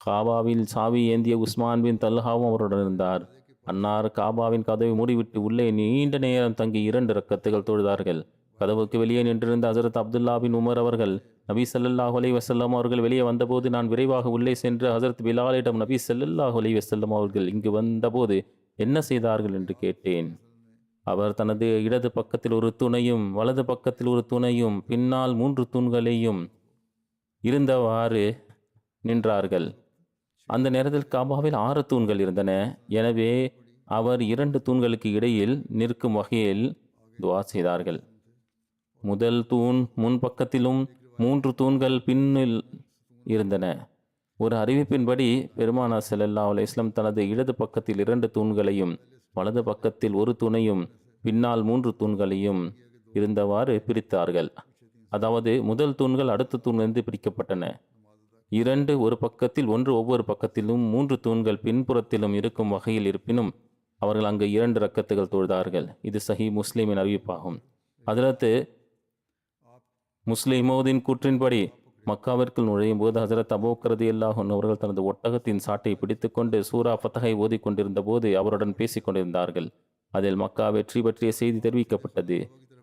காபாவில் சாவி ஏந்திய உஸ்மான் பின் தல்ஹாவும் அவருடன் இருந்தார். அன்னார் காபாவின் கதவை மூடிவிட்டு உள்ளே நீண்ட நேரம் தங்கி 2 ரக்கத்துகள் தொழுதார்கள். கதவுக்கு வெளியே நின்றிருந்த ஹஜரத் அப்துல்லா பின் உமர் அவர்கள் நபி ஸல்லல்லாஹு அலைஹி வஸல்லம் அவர்கள் வெளியே வந்தபோது நான் விரைவாக உள்ளே சென்று ஹஜரத் பிலாலிடம், நபி ஸல்லல்லாஹு அலைஹி வஸல்லம் அவர்கள் இங்கு வந்தபோது என்ன செய்தார்கள் என்று கேட்டேன். அவர் தனது இடது பக்கத்தில் ஒரு தூணையும் வலது பக்கத்தில் ஒரு தூணையும் பின்னால் 3 தூண்களையும் இருந்தவாறு நின்றார்கள். அந்த நேரத்தில் காபாவில் 6 தூண்கள் இருந்தன. எனவே அவர் 2 தூண்களுக்கு இடையில் நிற்கும் வகையில் துவா செய்தார்கள். முதல் தூண் முன்பக்கத்திலும் 3 தூண்கள் பின்னில் இருந்தன. ஒரு அறிவிப்பின்படி பெருமானார் ஸல்லல்லாஹு அலைஹி வஸல்லம் தனது இடது பக்கத்தில் 2 தூண்களையும் வலது பக்கத்தில் 1 தூணையும் பின்னால் 3 தூண்களையும் இருந்தவாறு பிரித்தார்கள். அதாவது முதல் தூண்கள் அடுத்த தூணிலிருந்து பிரிக்கப்பட்டன. 2 ஒரு பக்கத்தில், 1 ஒவ்வொரு பக்கத்திலும், 3 தூண்கள் பின்புறத்திலும் இருக்கும் வகையில் இருப்பினும் அவர்கள் அங்கு 2 ரக்கத்துகள் தொழுதார்கள். இது சஹீஹ் முஸ்லிமின் அறிவிப்பாகும். ஹஜ்ரத் முஸ்லிமோதின் கூற்றின்படி மக்காவிற்குள் நுழையும் போது ஹஜரத் அபூபக்கர் ரலியல்லாஹு அன்ஹு அவர்கள் தனது ஒட்டகத்தின் சாட்டை பிடித்துக்கொண்டு சூரா ஃபத்ஹை ஓதிக் கொண்டிருந்த போது அவருடன் பேசிக் கொண்டிருந்தார்கள். அதில் மக்கா வெற்றி பற்றிய செய்தி தெரிவிக்கப்பட்டது.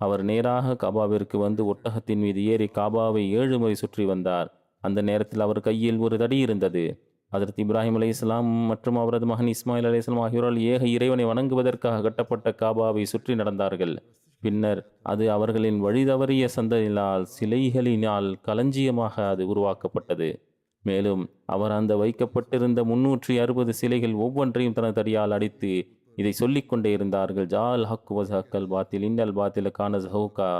அவர் நேராக காபாவிற்கு வந்து ஒட்டகத்தின் மீது ஏறி காபாவை 7 முறை சுற்றி வந்தார். அந்த நேரத்தில் அவர் கையில் ஒரு தடி இருந்தது. ஹஜரத் இப்ராஹிம் அலைஹிஸ்ஸலாம் மற்றும் அவரது மகன் இஸ்மாயில் அலைஹிஸ்ஸலாம் ஆகியோரால் ஏக இறைவனை வணங்குவதற்காக கட்டப்பட்ட காபாவை சுற்றி நடந்தார்கள். பின்னர் அது அவர்களின் வழிதவறிய சந்ததியினால் சிலைகளினால் களஞ்சியமாக அது உருவாக்கப்பட்டது. மேலும் அவர் அந்த வைக்கப்பட்டிருந்த 360 சிலைகள் ஒவ்வொன்றையும் தனது தடியால் அடித்து இதை சொல்லிக் கொண்டே இருந்தார்கள். ஜால் ஹக் வஸஹக்கல் பாத்தில் இன்னல் பாத்தில கான ஸஹூகா.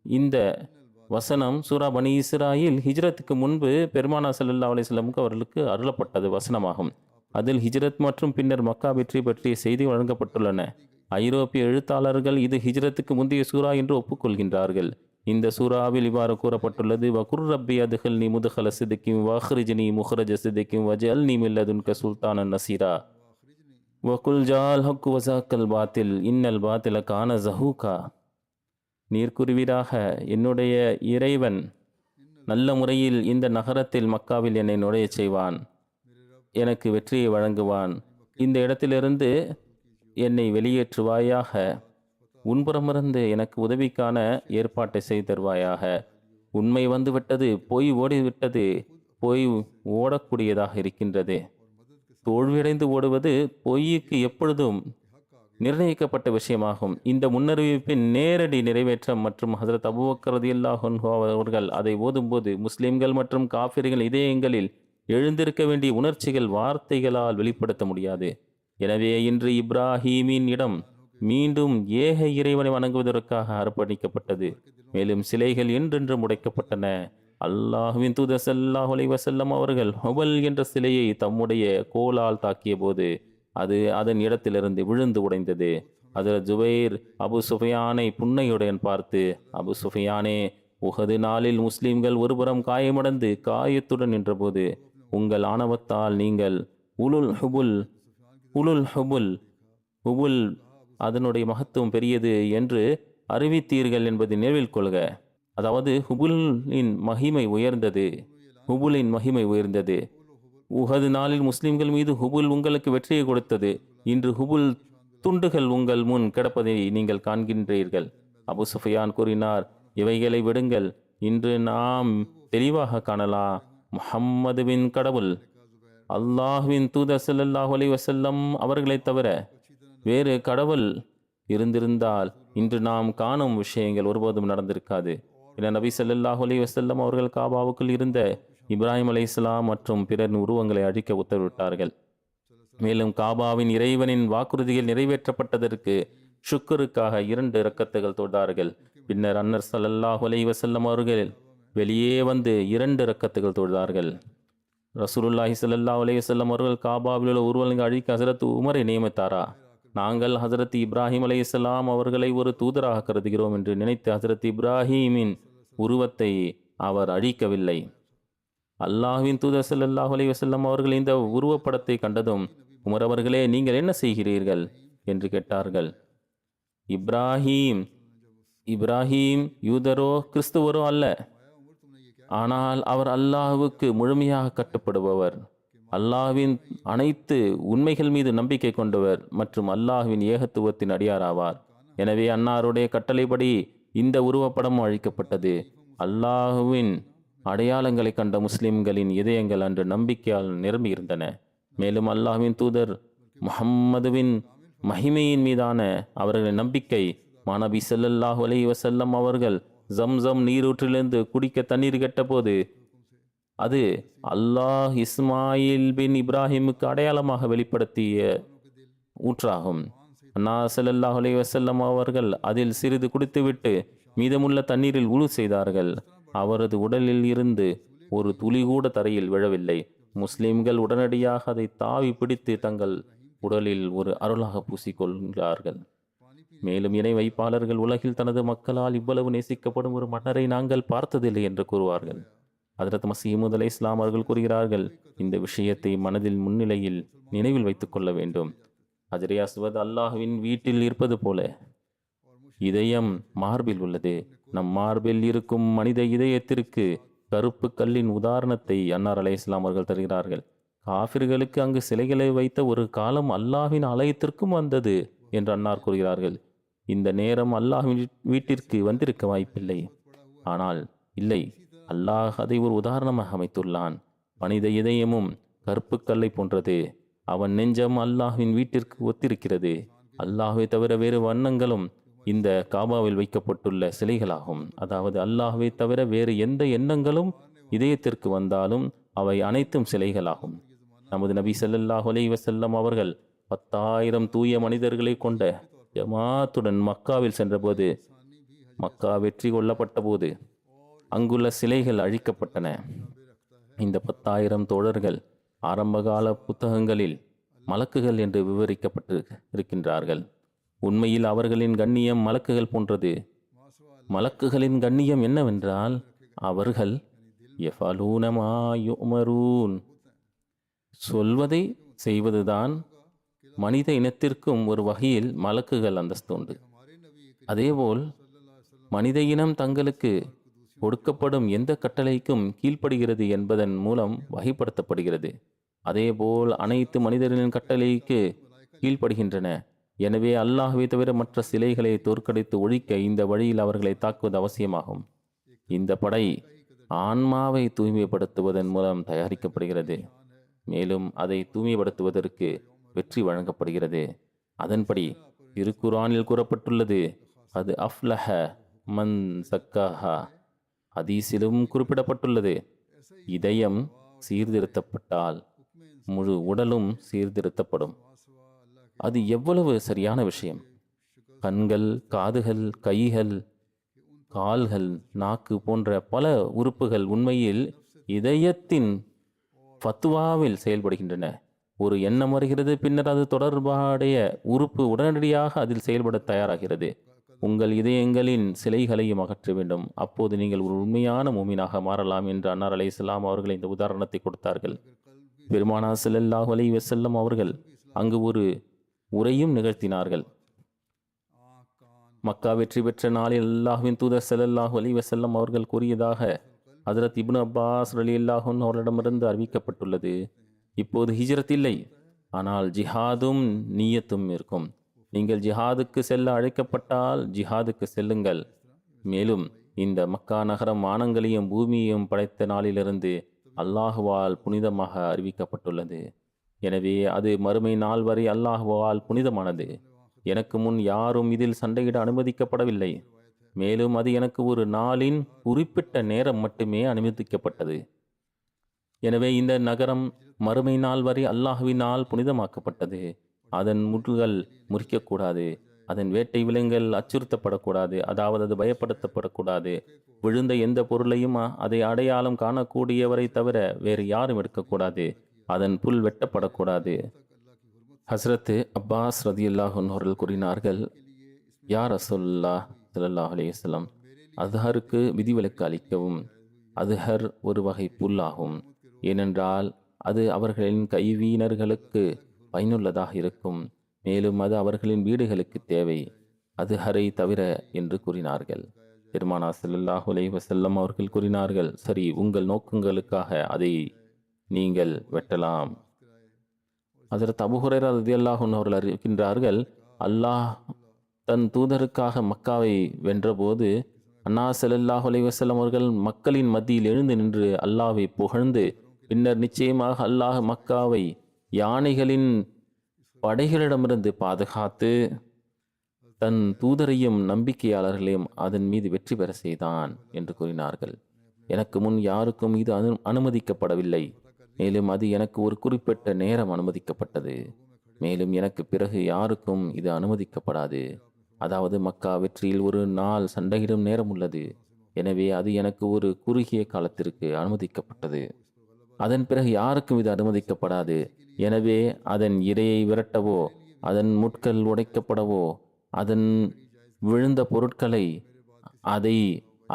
இந்த வசனம் சூரா பனி இஸ்ராயில் ஹிஜ்ரத்துக்கு முன்பு பெருமானார் ஸல்லல்லாஹு அலைஹி வஸல்லம் அவர்களுக்கு அருளப்பட்டது வசனமாகும். அதில் ஹிஜ்ரத் மற்றும் பின்னர் மக்கா வெற்றி பற்றிய செய்தி வழங்கப்பட்டுள்ளன. ஐரோப்பிய எழுத்தாளர்கள் இது ஹிஜ்ரத்துக்கு முந்தைய சூரா என்று ஒப்புக்கொள்கின்றார்கள். இந்த சூறாவில் இவ்வாறு கூறப்பட்டுள்ளது: வகுர் ரப்பி அதுகல்னி முதுகல சிதிக்கும் வஹ்ரிஜ்னி முஹ்ரஜ சிதிக்கும் வஜல்னி மில்லதுன்க சுல்தானன் நசீரா வகுல் ஜால் ஹக்கு வஸஹக்கல் பாத்தில் இன்னல் பாத்தில கான ஸஹூகா. நீர் கூறுவீராக, என்னுடைய இறைவன் நல்ல முறையில் இந்த நகரத்தில் மக்காவில் என்னை நுழையச் செய்வான், எனக்கு வெற்றியை வழங்குவான். இந்த இடத்திலிருந்து என்னை வெளியேற்றுவாயாக. உன்புறமிருந்து எனக்கு உதவிக்கான ஏற்பாட்டை செய்து தருவாயாக. உண்மை வந்துவிட்டது, பொய் ஓடிவிட்டது, பொய் ஓடக்கூடியதாக இருக்கின்றது. தோல்வியடைந்து ஓடுவது பொய்யுக்கு எப்பொழுதும் நிர்ணயிக்கப்பட்ட விஷயமாகும். இந்த முன்னறிவிப்பின் நேரடி நிறைவேற்றம் மற்றும் ஹஜரத் அபூபக்கர் ரலியல்லாஹு அன்ஹு அவர்கள் அதை ஓதும்போது முஸ்லிம்கள் மற்றும் காஃபிர்கள் இதயங்களில் எழுந்திருக்க வேண்டிய உணர்ச்சிகள் வார்த்தைகளால் வெளிப்படுத்த முடியாது. எனவே இன்று இப்ராஹீமின் இடம் மீண்டும் ஏக இறைவனை வணங்குவதற்காக அர்ப்பணிக்கப்பட்டது. மேலும் சிலைகள் என்றென்றும் உடைக்கப்பட்டன. அல்லாஹ்வின் தூதர் ஸல்லல்லாஹு அலைஹி வஸல்லம் அவர்கள் ஹுபல் என்ற சிலையை தம்முடைய கோலால் தாக்கிய போது அது அதன் இடத்திலிருந்து விழுந்து உடைந்தது. ஹஜ்ரத் ஜுபைர் அபு சுஃபியானை புன்னையுடன் பார்த்து, அபு சுஃபியானே, உஹது நாளில் முஸ்லிம்கள் ஒருபுறம் காயமடைந்து காயத்துடன் நின்றபோது உங்கள் ஆணவத்தால் நீங்கள் உலுல் ஹுபுல் அதனுடைய மகத்துவம் பெரியது என்று அறிவித்தீர்கள் என்பதை நினைவில் கொள்க. அதாவது ஹுபுலின் மகிமை உயர்ந்தது. உஹது நாளில் முஸ்லிம்கள் மீது ஹுபுல் உங்களுக்கு வெற்றியை கொடுத்தது. இன்று ஹுபுல் துண்டுகள் உங்கள் முன் கிடப்பதை நீங்கள் காண்கின்றீர்கள். அபு சுஃபியான் கூறினார், இவைகளை விடுங்கள், இன்று நாம் தெளிவாக காணலாம், முஹம்மதுவின் கடவுள் அல்லாஹ்வின் தூதர் ஸல்லல்லாஹு அலைஹி வஸல்லம் அவர்களை தவிர வேறு கடவுள் இருந்திருந்தால் இன்று நாம் காணும் விஷயங்கள் ஒருபோதும் நடந்திருக்காது என நபி ஸல்லல்லாஹு அலைஹி வஸல்லம் அவர்கள் காபாவுக்குள் இருந்த இப்ராஹிம் அலைஹிஸ்ஸலாம் மற்றும் பிறர் உருவங்களை அழிக்க உத்தரவிட்டார்கள். மேலும் காபாவின் இறைவனின் வாக்குறுதிகள் நிறைவேற்றப்பட்டதற்கு ஷுக்குருக்காக 2 ரக்கத்துகள் தொழுதார்கள். பின்னர் அன்னர் ஸல்லல்லாஹு அலைஹி வஸல்லம் அவர்கள் வெளியே வந்து 2 ரக்கத்துகள் தொழுதார்கள். ரசூலுல்லாஹி ஸல்லல்லாஹு அலைஹி வஸல்லம் அவர்கள் காபாவில் உள்ள உருவங்களை அழிக்க ஹஜரத் உமரை நியமித்தாரா? நாங்கள் ஹஜரத் இப்ராஹிம் அலைஹிஸ்ஸலாம் அவர்களை ஒரு தூதராக கருதுகிறோம் என்று நினைத்து ஹஜரத் இப்ராஹீமின் உருவத்தை அவர் அழிக்கவில்லை. அல்லாஹ்வின் தூதர் ஸல்லல்லாஹு அலைஹி வஸல்லம் அவர்கள் இந்த உருவப்படத்தை கண்டதும், உமர் அவர்களே, நீங்கள் என்ன செய்கிறீர்கள் என்று கேட்டார்கள். இப்ராஹீம் யூதரோ கிறிஸ்துவரோ அல்ல, ஆனால் அவர் அல்லாஹ்வுக்கு முழுமையாக கட்டுப்படுபவர், அல்லாஹ்வின் அனைத்து உண்மைகள் மீது நம்பிக்கை கொண்டவர் மற்றும் அல்லாஹ்வின் ஏகத்துவத்தின் அடியாராவார். எனவே அன்னாருடைய கட்டளைப்படி இந்த உருவப்படம் அழிக்கப்பட்டது. அல்லாஹ்வின் அடையாளங்களை கண்ட முஸ்லிம்களின் இதயங்கள் அன்று நம்பிக்கையால் நிரம்பியிருந்தன. மேலும் அல்லாஹ்வின் தூதர் முஹம்மதுவின் மகிமையின் மீதான அவர்களின் நம்பிக்கை மாநபி ஸல்லல்லாஹு அலைஹி வஸல்லம் அவர்கள் ஜம்சம் நீரூற்றிலிருந்து குடிக்க தண்ணீர் கேட்டபோது அது அல்லாஹ் இஸ்மாயில் பின் இப்ராஹிமுக்கு அடையாளமாக வெளிப்படுத்திய ஊற்றாகும். அன்னா ஸல்லல்லாஹு அலைஹி வஸல்லம் அவர்கள் அதில் சிறிது குடித்துவிட்டு மீதமுள்ள தண்ணீரில் உழு செய்தார்கள். அவரது உடலில் இருந்து ஒரு துளி கூட தரையில் விழவில்லை. முஸ்லிம்கள் உடனடியாக அதை தாவி பிடித்து தங்கள் உடலில் ஒரு அருளாக பூசிக்கொள்கிறார்கள். மேலும் இணை வைப்பாளர்கள் உலகில் தனது மக்களால் இவ்வளவு நேசிக்கப்படும் ஒரு மன்னரை நாங்கள் பார்த்ததில்லை என்று கூறுவார்கள். ஹஜ்ரத் மஸீஹ் அலைஹிஸ்ஸலாம் அவர்கள் கூறுகிறார்கள், இந்த விஷயத்தை மனதில் முன்னிலையில் நினைவில் வைத்துக் கொள்ள வேண்டும். ஹஜ்ரே அஸ்வத் அல்லாஹ்வின் வீட்டில் இருப்பது போல இதயம் மார்பில் உள்ளது. நம் மார்பில் இருக்கும் மனித இதயத்திற்கு கருப்பு கல்லின் உதாரணத்தை அன்னார் அலைஹிஸ்ஸலாம் அவர்கள் தருகிறார்கள். காஃபிர்களுக்கு அங்கு சிலைகளை வைத்த ஒரு காலம் அல்லாஹ்வின் ஆலயத்திற்கும் வந்தது என்று அன்னார் கூறுகிறார்கள். இந்த நேரம் அல்லாஹ்வின் வீட்டிற்கு வந்திருக்க வாய்ப்பில்லை. ஆனால் இல்லை, அல்லாஹ் அதை ஒரு உதாரணமாக அமைத்துள்ளான். மனித இதயமும் கருப்பு கல்லை போன்றது. அவன் நெஞ்சம் அல்லாஹ்வின் வீட்டிற்கு ஒத்திருக்கிறது. அல்லாஹ்வை தவிர வேறு வண்ணங்களும் இந்த காபாவில் வைக்கப்பட்டுள்ள சிலைகளாகும். அதாவது அல்லாஹ்வை தவிர வேறு எந்த எண்ணங்களும் இதயத்திற்கு வந்தாலும் அவை அனைத்தும் சிலைகளாகும். நமது நபி ஸல்லல்லாஹு அலைஹி வஸல்லம் அவர்கள் 10,000 தூய மனிதர்களை கொண்ட ஜமாத்துடன் மக்காவில் சென்றபோது, மக்கா வெற்றி கொள்ளப்பட்ட போது அங்குள்ள சிலைகள் அழிக்கப்பட்டன. இந்த 10,000 தோழர்கள் ஆரம்பகால புத்தகங்களில் மலக்குகள் என்று விவரிக்கப்பட்டு இருக்கின்றார்கள். உண்மையில் அவர்களின் கண்ணியம் மலக்குகள் போன்றது. மலக்குகளின் கண்ணியம் என்னவென்றால், அவர்கள் யஃபலூன மா யுமரூன், சொல்வதை செய்வதுதான். மனித இனத்திற்கும் ஒரு வகையில் மலக்குகள் அந்தஸ்து உண்டு. அதேபோல் மனித இனம் தங்களுக்கு கொடுக்கப்படும் எந்த கட்டளைக்கும் கீழ்ப்படுகிறது என்பதன் மூலம் வகைப்படுத்தப்படுகிறது. அதேபோல் அனைத்து மனிதர்களின் கட்டளைக்கு கீழ்ப்படுகின்றன. எனவே அல்லாஹ்வை தவிர மற்ற சிலைகளை தோற்கடித்து ஒழிக்க இந்த வழியில் அவர்களை தாக்குவது அவசியமாகும். இந்த படை ஆன்மாவை தூய்மைப்படுத்துவதன் மூலம் தயாரிக்கப்படுகிறது. மேலும் அதை தூய்மைப்படுத்துவதற்கு வெற்றி வழங்கப்படுகிறது. அதன்படி திருக்குர்ஆனில் கூறப்பட்டுள்ளது, அது அஃப்லஹ மன் சக்காஹா. ஹதீஸிலும் குறிப்பிடப்பட்டுள்ளது, இதயம் சீர்திருத்தப்பட்டால் முழு உடலும் சீர்திருத்தப்படும். அது எவ்வளவு சரியான விஷயம்! கண்கள், காதுகள், கைகள், கால்கள், நாக்கு போன்ற பல உறுப்புகள் உண்மையில் இதயத்தின் ஃபத்வாவில் செயல்படுகின்றன. ஒரு எண்ணம் வருகிறது, பின்னர் அது தொடர்பாடைய உறுப்பு உடனடியாக அதில் செயல்பட தயாராகிறது. உங்கள் இதயங்களின் சிலைகளையும் அகற்ற வேண்டும். அப்போது நீங்கள் ஒரு உண்மையான மூமினாக மாறலாம் என்று அன்னார் அலைஹிஸ்ஸலாம் அவர்கள் இந்த உதாரணத்தை கொடுத்தார்கள். பெருமானார் ஸல்லல்லாஹு அலைஹி வஸல்லம் அவர்கள் அங்கு ஒரு உரையும் நிகழ்த்தினார்கள். மக்கா வெற்றி பெற்ற நாளில் அல்லாஹ்வின் தூதர் ஸல்லல்லாஹு அலைஹி வஸல்லம் அவர்கள் கூறியதாக ஹஜ்ரத் இப்னு அப்பாஸ் ரலியல்லாஹு அன்ஹு அவர்களிடமிருந்து அறிவிக்கப்பட்டுள்ளது, இப்போது ஹிஜ்ரத் இல்லை, ஆனால் ஜிஹாதும் நியத்தும் இருக்கும். நீங்கள் ஜிஹாதுக்கு செல்ல அழைக்கப்பட்டால் ஜிஹாதுக்கு செல்லுங்கள். மேலும் இந்த மக்கா நகரம் வானங்களையும் பூமியையும் படைத்த நாளிலிருந்து அல்லாஹுவால் புனிதமாக அறிவிக்கப்பட்டுள்ளது. எனவே அது மறுமை நாள் வரை அல்லாஹுவால் புனிதமானது. எனக்கு முன் யாரும் இதில் சண்டையிட அனுமதிக்கப்படவில்லை. மேலும் அது எனக்கு ஒரு நாளின் குறிப்பிட்ட நேரம் மட்டுமே அனுமதிக்கப்பட்டது. எனவே இந்த நகரம் மறுமை நாள் வரை அல்லாஹுவினால் புனிதமாக்கப்பட்டது. அதன் முற்றுகள் முறிக்கக்கூடாது. அதன் வேட்டை விலங்குகள் அச்சுறுத்தப்படக்கூடாது, அதாவது அது பயப்படுத்தப்படக்கூடாது. விழுந்த எந்த பொருளையும் அதை அடையாளம் காணக்கூடியவரை தவிர வேறு யாரும் எடுக்கக்கூடாது. அதன் புல் வெட்டப்படக்கூடாது. ஹஸ்ரத் அப்பாஸ் ரதியல்லாஹு அன்ஹு அவர்கள் கூறினார்கள், யா ரசூலுல்லாஹ் ஸல்லல்லாஹு அலைஹி வஸல்லம், அஸ்ஹருக்கு விதிவிலக்கு அளிக்கவும். அஸ்ஹர் ஒரு வகை புல் ஆகும். ஏனென்றால் அது அவர்களின் கைவீனர்களுக்கு பயனுள்ளதாக இருக்கும். மேலும் அது அவர்களின் வீடுகளுக்கு தேவை. அஸ்ஹரை தவிர என்று கூறினார்கள். பெருமானார் ஸல்லல்லாஹு அலைஹி வஸல்லம் அவர்கள் கூறினார்கள், சரி, உங்கள் நோக்கங்களுக்காக அதை நீங்கள் வெட்டலாம். ஹஜ்ரத் அபூ ஹுரைரா ரலியல்லாஹு அன்ஹு அவர்கள் அறிவிக்கின்றார்கள், அல்லாஹ் தன் தூதருக்காக மக்காவை வென்றபோது அன்னார் ஸல்லல்லாஹு அலைஹி வஸல்லம் அவர்கள் மக்களின் மத்தியில் எழுந்து நின்று அல்லாஹ்வை புகழ்ந்து, பின்னர் நிச்சயமாக அல்லாஹ் மக்காவை யானைகளின் படைகளிடமிருந்து பாதுகாத்து தன் தூதரையும் நம்பிக்கையாளர்களையும் அதன் மீது வெற்றி பெற செய்தான் என்று கூறினார்கள். எனக்கு முன் யாருக்கும் இது அனுமதிக்கப்படவில்லை. மேலும் அது எனக்கு ஒரு குறிப்பிட்ட நேரம் அனுமதிக்கப்பட்டது. மேலும் எனக்கு பிறகு யாருக்கும் இது அனுமதிக்கப்படாது. அதாவது மக்கா வெற்றியில் ஒரு நாள் சண்டையிடும் நேரம் உள்ளது. எனவே அது எனக்கு ஒரு குறுகிய காலத்திற்கு அனுமதிக்கப்பட்டது. அதன் பிறகு யாருக்கும் இது அனுமதிக்கப்படாது. எனவே அதன் இரையை விரட்டவோ, அதன் முட்கள் உடைக்கப்படவோ, அதன் விழுந்த பொருட்களை அதை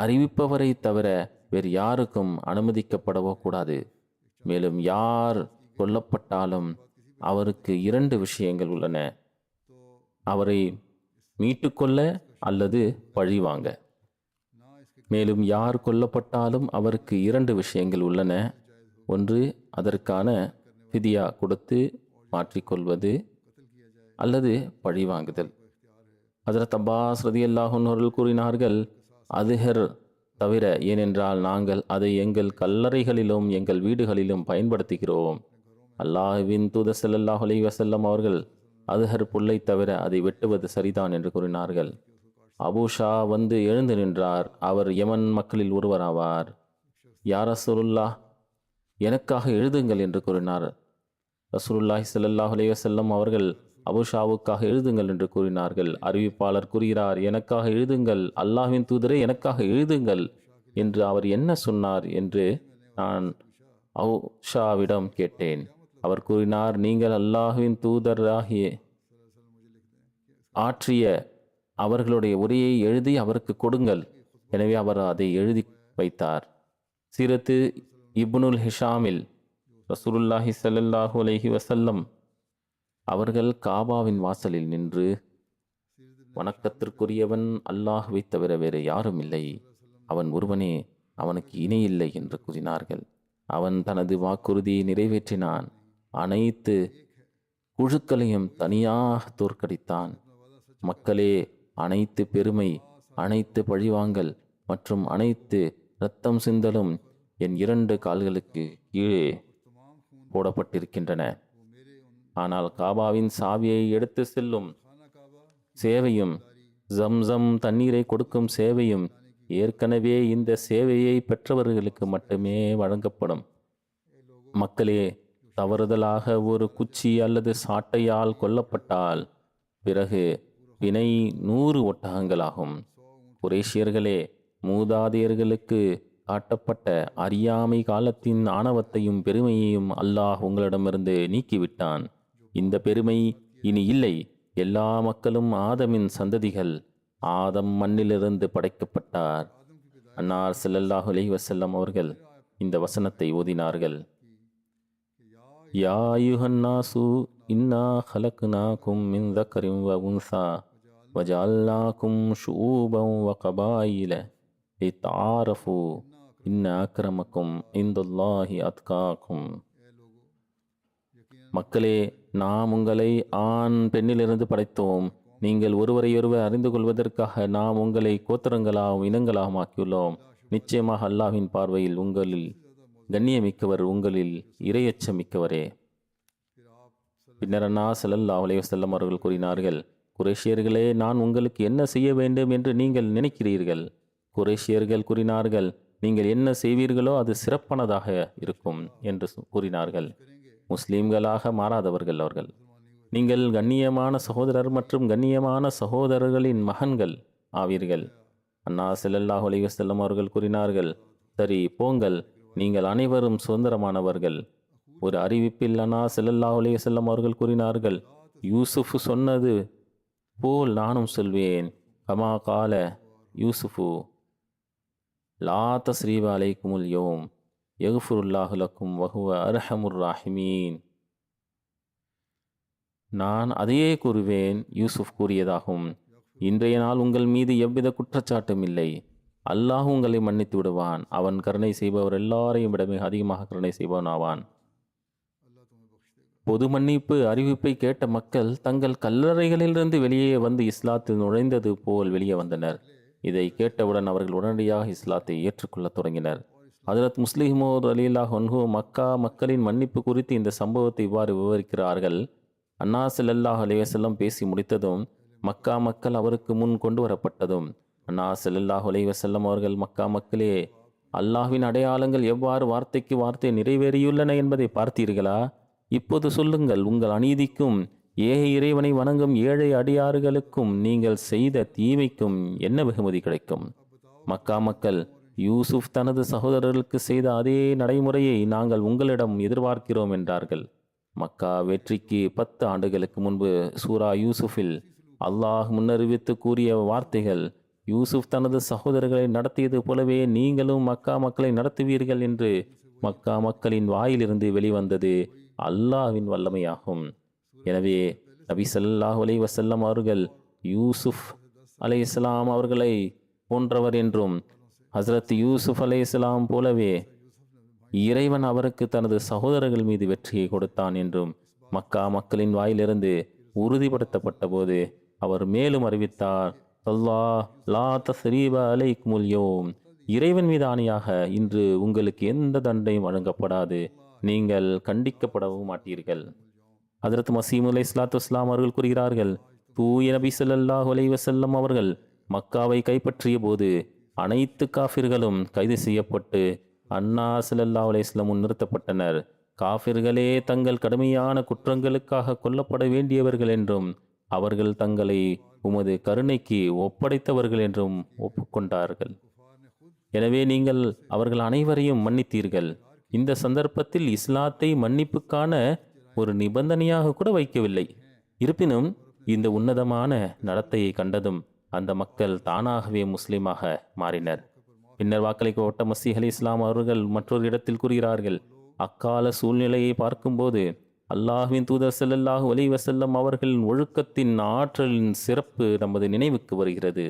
அறிவிப்பவரை தவிர வேறு யாருக்கும் அனுமதிக்கப்படவோ கூடாது. மேலும் யார் கொல்லப்பட்டாலும் அவருக்கு 2 விஷயங்கள் உள்ளன: அவரை மீட்டுக்கொள்ள அல்லது பழிவாங்க. மேலும் யார் கொல்லப்பட்டாலும் அவருக்கு 2 விஷயங்கள் உள்ளன. ஒன்று, அதற்கான ஃபிதியா கொடுத்து மாற்றிக்கொள்வது அல்லது பழிவாங்குதல். ஹஜ்ரத் அப்பாஸ் ரலியல்லாஹு அன்ஹு அவர்கள் கூறினார்கள், அதுஹர் தவிர, ஏனென்றால் நாங்கள் அதை எங்கள் கல்லறைகளிலும் எங்கள் வீடுகளிலும் பயன்படுத்துகிறோம். அல்லாஹ்வின் தூதர் ஸல்லல்லாஹு அலைஹி வஸல்லம் அவர்கள் அதுஹர் புல்லை தவிர அதை வெட்டுவது சரிதான் என்று கூறினார்கள். அபூ ஷா வந்து எழுந்து நின்றார். அவர் யமன் மக்களில் ஒருவராவார். யா ரசூலுல்லாஹ், எனக்காக எழுதுங்கள் என்று கூறினார். ரசூலுல்லாஹி ஸல்லல்லாஹு அலைஹி வஸல்லம் அவர்கள் அபூ ஷாவுக்காக எழுதுங்கள் என்று கூறினார்கள். அறிவிப்பாளர் கூறுகிறார், எனக்காக எழுதுங்கள், அல்லாஹ்வின் தூதரே எனக்காக எழுதுங்கள் என்று அவர் என்ன சொன்னார் என்று நான் அபூ ஷாவிடம் கேட்டேன். அவர் கூறினார், நீங்கள் அல்லாஹ்வின் தூதராகிய ஆற்றிய அவர்களுடைய உரையை எழுதி அவருக்கு கொடுங்கள். எனவே அவர் அதை எழுதி வைத்தார். சீரத்து இப்னுல் ஹிஷாமில் ரசூலுல்லாஹி ஸல்லல்லாஹு அலைஹி வஸல்லம் அவர்கள் காபாவின் வாசலில் நின்று, வணக்கத்திற்குரியவன் அல்லாஹ்வை தவிர வேறு யாரும் இல்லை, அவன் ஒருவனே, அவனுக்கு இணையில்லை என்று கூறினார்கள். அவன் தனது வாக்குறுதியை நிறைவேற்றினான். அனைத்து குழுக்களையும் தனியாக தோற்கடித்தான். மக்களே, அனைத்து பெருமை, அனைத்து பழிவாங்கல் மற்றும் அனைத்து இரத்தம் சிந்தலும் என் 2 கால்களுக்கு கீழே போடப்பட்டிருக்கின்றன. ஆனால் காபாவின் சாவியை எடுத்து செல்லும் சேவையும் ஜம்சம் தண்ணீரை கொடுக்கும் சேவையும் ஏற்கனவே இந்த சேவையை பெற்றவர்களுக்கு மட்டுமே வழங்கப்படும். மக்களே, தவறுதலாக ஒரு குச்சி அல்லது சாட்டையால் கொல்லப்பட்டால் பிறகு பிணை 100 ஒட்டகங்களாகும். குறைஷியர்களே, மூதாதையர்களுக்கு காட்டப்பட்ட அறியாமை காலத்தின் ஆணவத்தையும் பெருமையையும் அல்லாஹ் உங்களிடமிருந்து நீக்கிவிட்டான். இந்த பெருமை இனி இல்லை. எல்லா மக்களும் ஆதமின் சந்ததிகள். ஆதம் மண்ணிலிருந்து படைக்கப்பட்டார். அன்னார் ஸல்லல்லாஹு அலைஹி வஸல்லம் அவர்கள் இந்த வசனத்தை ஓதினார்கள். யா அய்யுஹன் நாசு இன்னா ஹலக்னாகும் மின் ذكரின் வ உன்ஸா வஜஅல்னாகும் ஷுஊபன் வ கபாயில லிதஆரஃபு இன்ன அக்ரமக்கும் இன்தல்லாஹி அத்காக்கும். மக்களே, நாம் உங்களை ஆண் பெண்ணிலிருந்து படைத்தோம். நீங்கள் ஒருவரையொருவர் அறிந்து கொள்வதற்காக நாம் உங்களை கோத்திரங்களாகவும் இனங்களாகவும் ஆக்கியுள்ளோம். நிச்சயமாக அல்லாஹ்வின் பார்வையில் உங்களில் கண்ணியமிக்கவர், உங்களில் இரையச்சமிக்கவரே. பின்னர் அன்னார் ஸல்லல்லாஹு அலைஹி வஸல்லம் அவர்கள் கூறினார்கள், குறைஷியர்களே, நான் உங்களுக்கு என்ன செய்ய வேண்டும் என்று நீங்கள் நினைக்கிறீர்கள்? குறைஷியர்கள் கூறினார்கள், நீங்கள் என்ன செய்வீர்களோ அது சிறப்பானதாக இருக்கும் என்று கூறினார்கள். முஸ்லீம்களாக மாறாதவர்கள் அவர்கள். நீங்கள் கண்ணியமான சகோதரர் மற்றும் கண்ணியமான சகோதரர்களின் மகன்கள் ஆவீர்கள். அன்னார் ஸல்லல்லாஹு அலைஹி வஸல்லம் அவர்கள் கூறினார்கள், சரி போங்கள், நீங்கள் அனைவரும் சுதந்திரமானவர்கள். ஒரு அறிவிப்பில் அன்னார் ஸல்லல்லாஹு அலைஹி வஸல்லம் அவர்கள் கூறினார்கள், யூசுஃப் சொன்னது போல் நானும் சொல்வேன். கமா கால யூசுஃபு லா தஸ்ரீப அலைக்குமுல் யௌம் யக்ஃபிருல்லாஹு லக்கும் வஹுவ அர்ஹமுர் ராஹிமீன். நான் அதையே கூறுவேன், யூசுஃப் கூறியதாகும். இன்றைய நாள் உங்கள் மீது எவ்வித குற்றச்சாட்டும் இல்லை. அல்லாஹ் உங்களை மன்னித்து விடுவான். அவன் கருணை செய்பவர் எல்லாரையும் விட மிக அதிகமாக கருணை செய்பவன் ஆவான். பொது மன்னிப்பு அறிவிப்பை கேட்ட மக்கள் தங்கள் கல்லறைகளிலிருந்து வெளியே வந்து இஸ்லாத்தில் நுழைந்தது போல் வெளியே வந்தனர். இதை கேட்டவுடன் அவர்கள் உடனடியாக இஸ்லாத்தை ஏற்றுக்கொள்ள தொடங்கினர். ஹஜ்ரத் முஸ்லிமோர் ரலியல்லாஹு அன்ஹு மக்கா மக்களின் மன்னிப்பு குறித்து இந்த சம்பவத்தை இவ்வாறு விவரிக்கிறார்கள். அன்னார் ஸல்லல்லாஹு அலைஹி வஸல்லம் பேசி முடித்ததும் மக்கா மக்கள் அவருக்கு முன் கொண்டு வரப்பட்டதும் அன்னார் ஸல்லல்லாஹு அலைஹி வஸல்லம் அவர்கள், மக்கா மக்களே, அல்லாஹ்வின் அடையாளங்கள் எவ்வாறு வார்த்தைக்கு வார்த்தை நிறைவேறியுள்ளன என்பதை பார்த்தீர்களா? இப்போது சொல்லுங்கள், உங்கள் அநீதிக்கும் ஏக இறைவனை வணங்கும் ஏழை அடியாறுகளுக்கும் நீங்கள் செய்த தீமைக்கும் என்ன வெகுமதி கிடைக்கும்? மக்கா மக்கள் யூசுப் தனது சகோதரர்களுக்கு செய்த அதே நடைமுறையை நாங்கள் உங்களிடம் எதிர்பார்க்கிறோம் என்றார்கள். மக்கா வெற்றிக்கு 10 ஆண்டுகளுக்கு முன்பு சூரா யூசுஃபில் அல்லாஹ் முன்னறிவித்து கூறிய வார்த்தைகள், யூசுப் தனது சகோதரர்களை நடத்தியது போலவே நீங்களும் மக்கா மக்களை நடத்துவீர்கள் என்று மக்கா மக்களின் வாயிலிருந்து வெளிவந்தது அல்லாஹ்வின் வல்லமையாகும். எனவே நபி ஸல்லல்லாஹு அலைஹி வஸல்லம் அவர்கள் யூசுப் அலைஹிஸ்ஸலாம் அவர்களை போன்றவர் என்றும், ஹஸ்ரத் யூசுப் அலைஹிஸ்ஸலாம் போலவே இறைவன் அவருக்கு தனது சகோதரர்கள் மீது வெற்றியை கொடுத்தான் என்றும் மக்கா மக்களின் வாயிலிருந்து உறுதிப்படுத்தப்பட்ட போது அவர் மேலும் அறிவித்தார், அல்லாஹ் லா தஸ்ரீப அலைக்குமுல் யௌம், இறைவன் மீது ஆணையாக இன்று உங்களுக்கு எந்த தண்டையும் வழங்கப்படாது, நீங்கள் கண்டிக்கப்படவும் மாட்டீர்கள். ஹஜ்ரத் மசீம் அலைஹிஸ்ஸலாத்து வஸ்ஸலாம் அவர்கள் கூறுகிறார்கள், தூய நபி ஸல்லல்லாஹு அலைஹி வஸல்லம் அவர்கள் மக்காவை கைப்பற்றிய போது அனைத்து காஃபிர்களும் கைது செய்யப்பட்டு அன்னா ஸல்லல்லாஹு அலைஹி வஸல்லம் நிறுத்தப்பட்டனர். காஃபிர்களே தங்கள் கடுமையான குற்றங்களுக்காக கொல்லப்பட வேண்டியவர்கள் என்றும் அவர்கள் தங்களை உமது கருணைக்கு ஒப்படைத்தவர்கள் என்றும் ஒப்புக்கொண்டார்கள். எனவே நீங்கள் அவர்கள் அனைவரையும் மன்னித்தீர்கள். இந்த சந்தர்ப்பத்தில் இஸ்லாத்தை மன்னிப்புக்கான ஒரு நிபந்தனையாக கூட வைக்கவில்லை. இருப்பினும் இந்த உன்னதமான நடத்தையை கண்டதும் அந்த மக்கள் தானாகவே முஸ்லிமாக மாறினர். பின்னர் வாக்களிக்கப்பட்ட மசீஹ் அலைஹிஸ்ஸலாம் அவர்கள் மற்றொரு இடத்தில் கூறுகிறார்கள், அக்கால சூழ்நிலையை பார்க்கும்போது அல்லாஹ்வின் தூதர் ஸல்லல்லாஹு அலைஹி வஸல்லம் அவர்களின் ஒழுக்கத்தின் ஆற்றலின் சிறப்பு நமது நினைவுக்கு வருகிறது.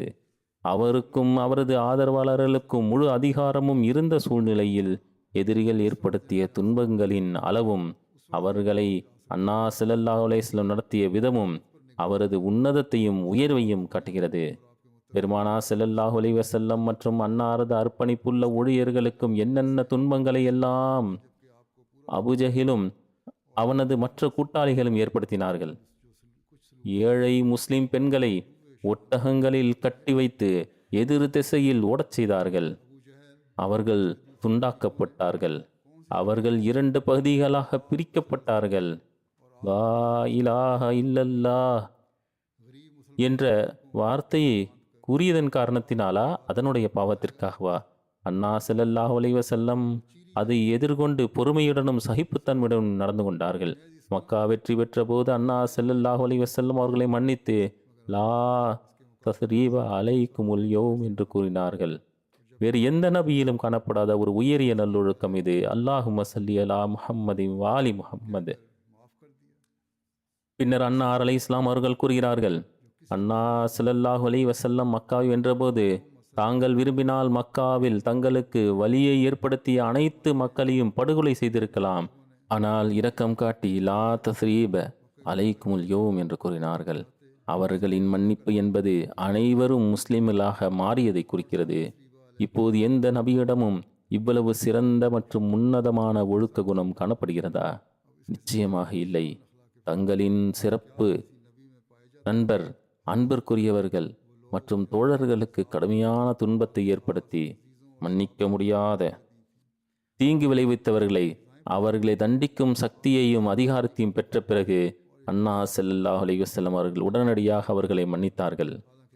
அவருக்கும் அவரது ஆதரவாளர்களுக்கும் முழு அதிகாரமும் இருந்த சூழ்நிலையில் எதிரிகள் ஏற்படுத்திய துன்பங்களின் அளவும் அவர்களை அன்னா ஸல்லல்லாஹு அலைஹி வஸல்லம் நடத்திய விதமும் அவரது உன்னதத்தையும் உயர்வையும் காட்டுகிறது. பெருமானா ஸல்லல்லாஹு அலைஹி வஸல்லம் மற்றும் அன்னாரது அர்ப்பணிப்புள்ள ஊழியர்களுக்கும் என்னென்ன துன்பங்களை எல்லாம் அபுஜஹிலும் அவனது மற்ற கூட்டாளிகளும் ஏற்படுத்தினார்கள். ஏழை முஸ்லிம் பெண்களை ஒட்டகங்களில் கட்டி வைத்து எதிர் திசையில் ஓடச் செய்தார்கள். அவர்கள் துண்டாக்கப்பட்டார்கள். அவர்கள் 2 பகுதிகளாக பிரிக்கப்பட்டார்கள். லா இலாஹ இல்லல்லாஹ் என்ற வார்த்தையை கூறியதன் காரணத்தினாலா, அதனுடைய பாவத்திற்காகவா? அன்னா ஸல்லல்லாஹு அலைஹி வஸல்லம் அதை எதிர்கொண்டு பொறுமையுடனும் சகிப்புத்தன்மையுடனும் நடந்து கொண்டார்கள். மக்கா வெற்றி பெற்ற போது அன்னா ஸல்லல்லாஹு அலைஹி வஸல்லம் அவர்களை மன்னித்து லா தஸ்ரீப அலைக்குமுல் யௌம் என்று கூறினார்கள். வேறு எந்த நபியிலும் காணப்படாத ஒரு உயரிய நல்லொழுக்கம் இது. அல்லாஹும்ம ஸல்லி அலா முஹம்மதின் வாலி முஹம்மது. பின்னர் அன்னார் அலைஹிஸ்ஸலாம் அவர்கள் கூறுகிறார்கள், அன்னா ஸல்லல்லாஹு அலைஹி வஸல்லம் மக்காவை வென்றபோது தாங்கள் விரும்பினால் மக்காவில் தங்களுக்கு வலியை ஏற்படுத்திய அனைத்து மக்களையும் படுகொலை செய்திருக்கலாம். ஆனால் இரக்கம் காட்டி லா தஸ்ரீப அலைக்குமுல் யௌம் என்று கூறினார்கள். அவர்களின் மன்னிப்பு என்பது அனைவரும் முஸ்லிம்களாக மாறியதை குறிக்கிறது. இப்போது எந்த நபியிடமும் இவ்வளவு சிறந்த மற்றும் உன்னதமான ஒழுக்க குணம் காணப்படுகிறதா? நிச்சயமாக இல்லை. தங்களின் சிறப்பு நண்பர், அன்பிற்குரியவர்கள் மற்றும் தோழர்களுக்கு கடுமையான துன்பத்தை ஏற்படுத்தி மன்னிக்க முடியாத தீங்கு விளைவித்தவர்களை அவர்களை தண்டிக்கும் சக்தியையும் அதிகாரத்தையும் பெற்ற பிறகு அன்னா ஸல்லல்லாஹு அலைஹி வஸல்லம் அவர்கள் உடனடியாக அவர்களை மன்னித்தார்கள்.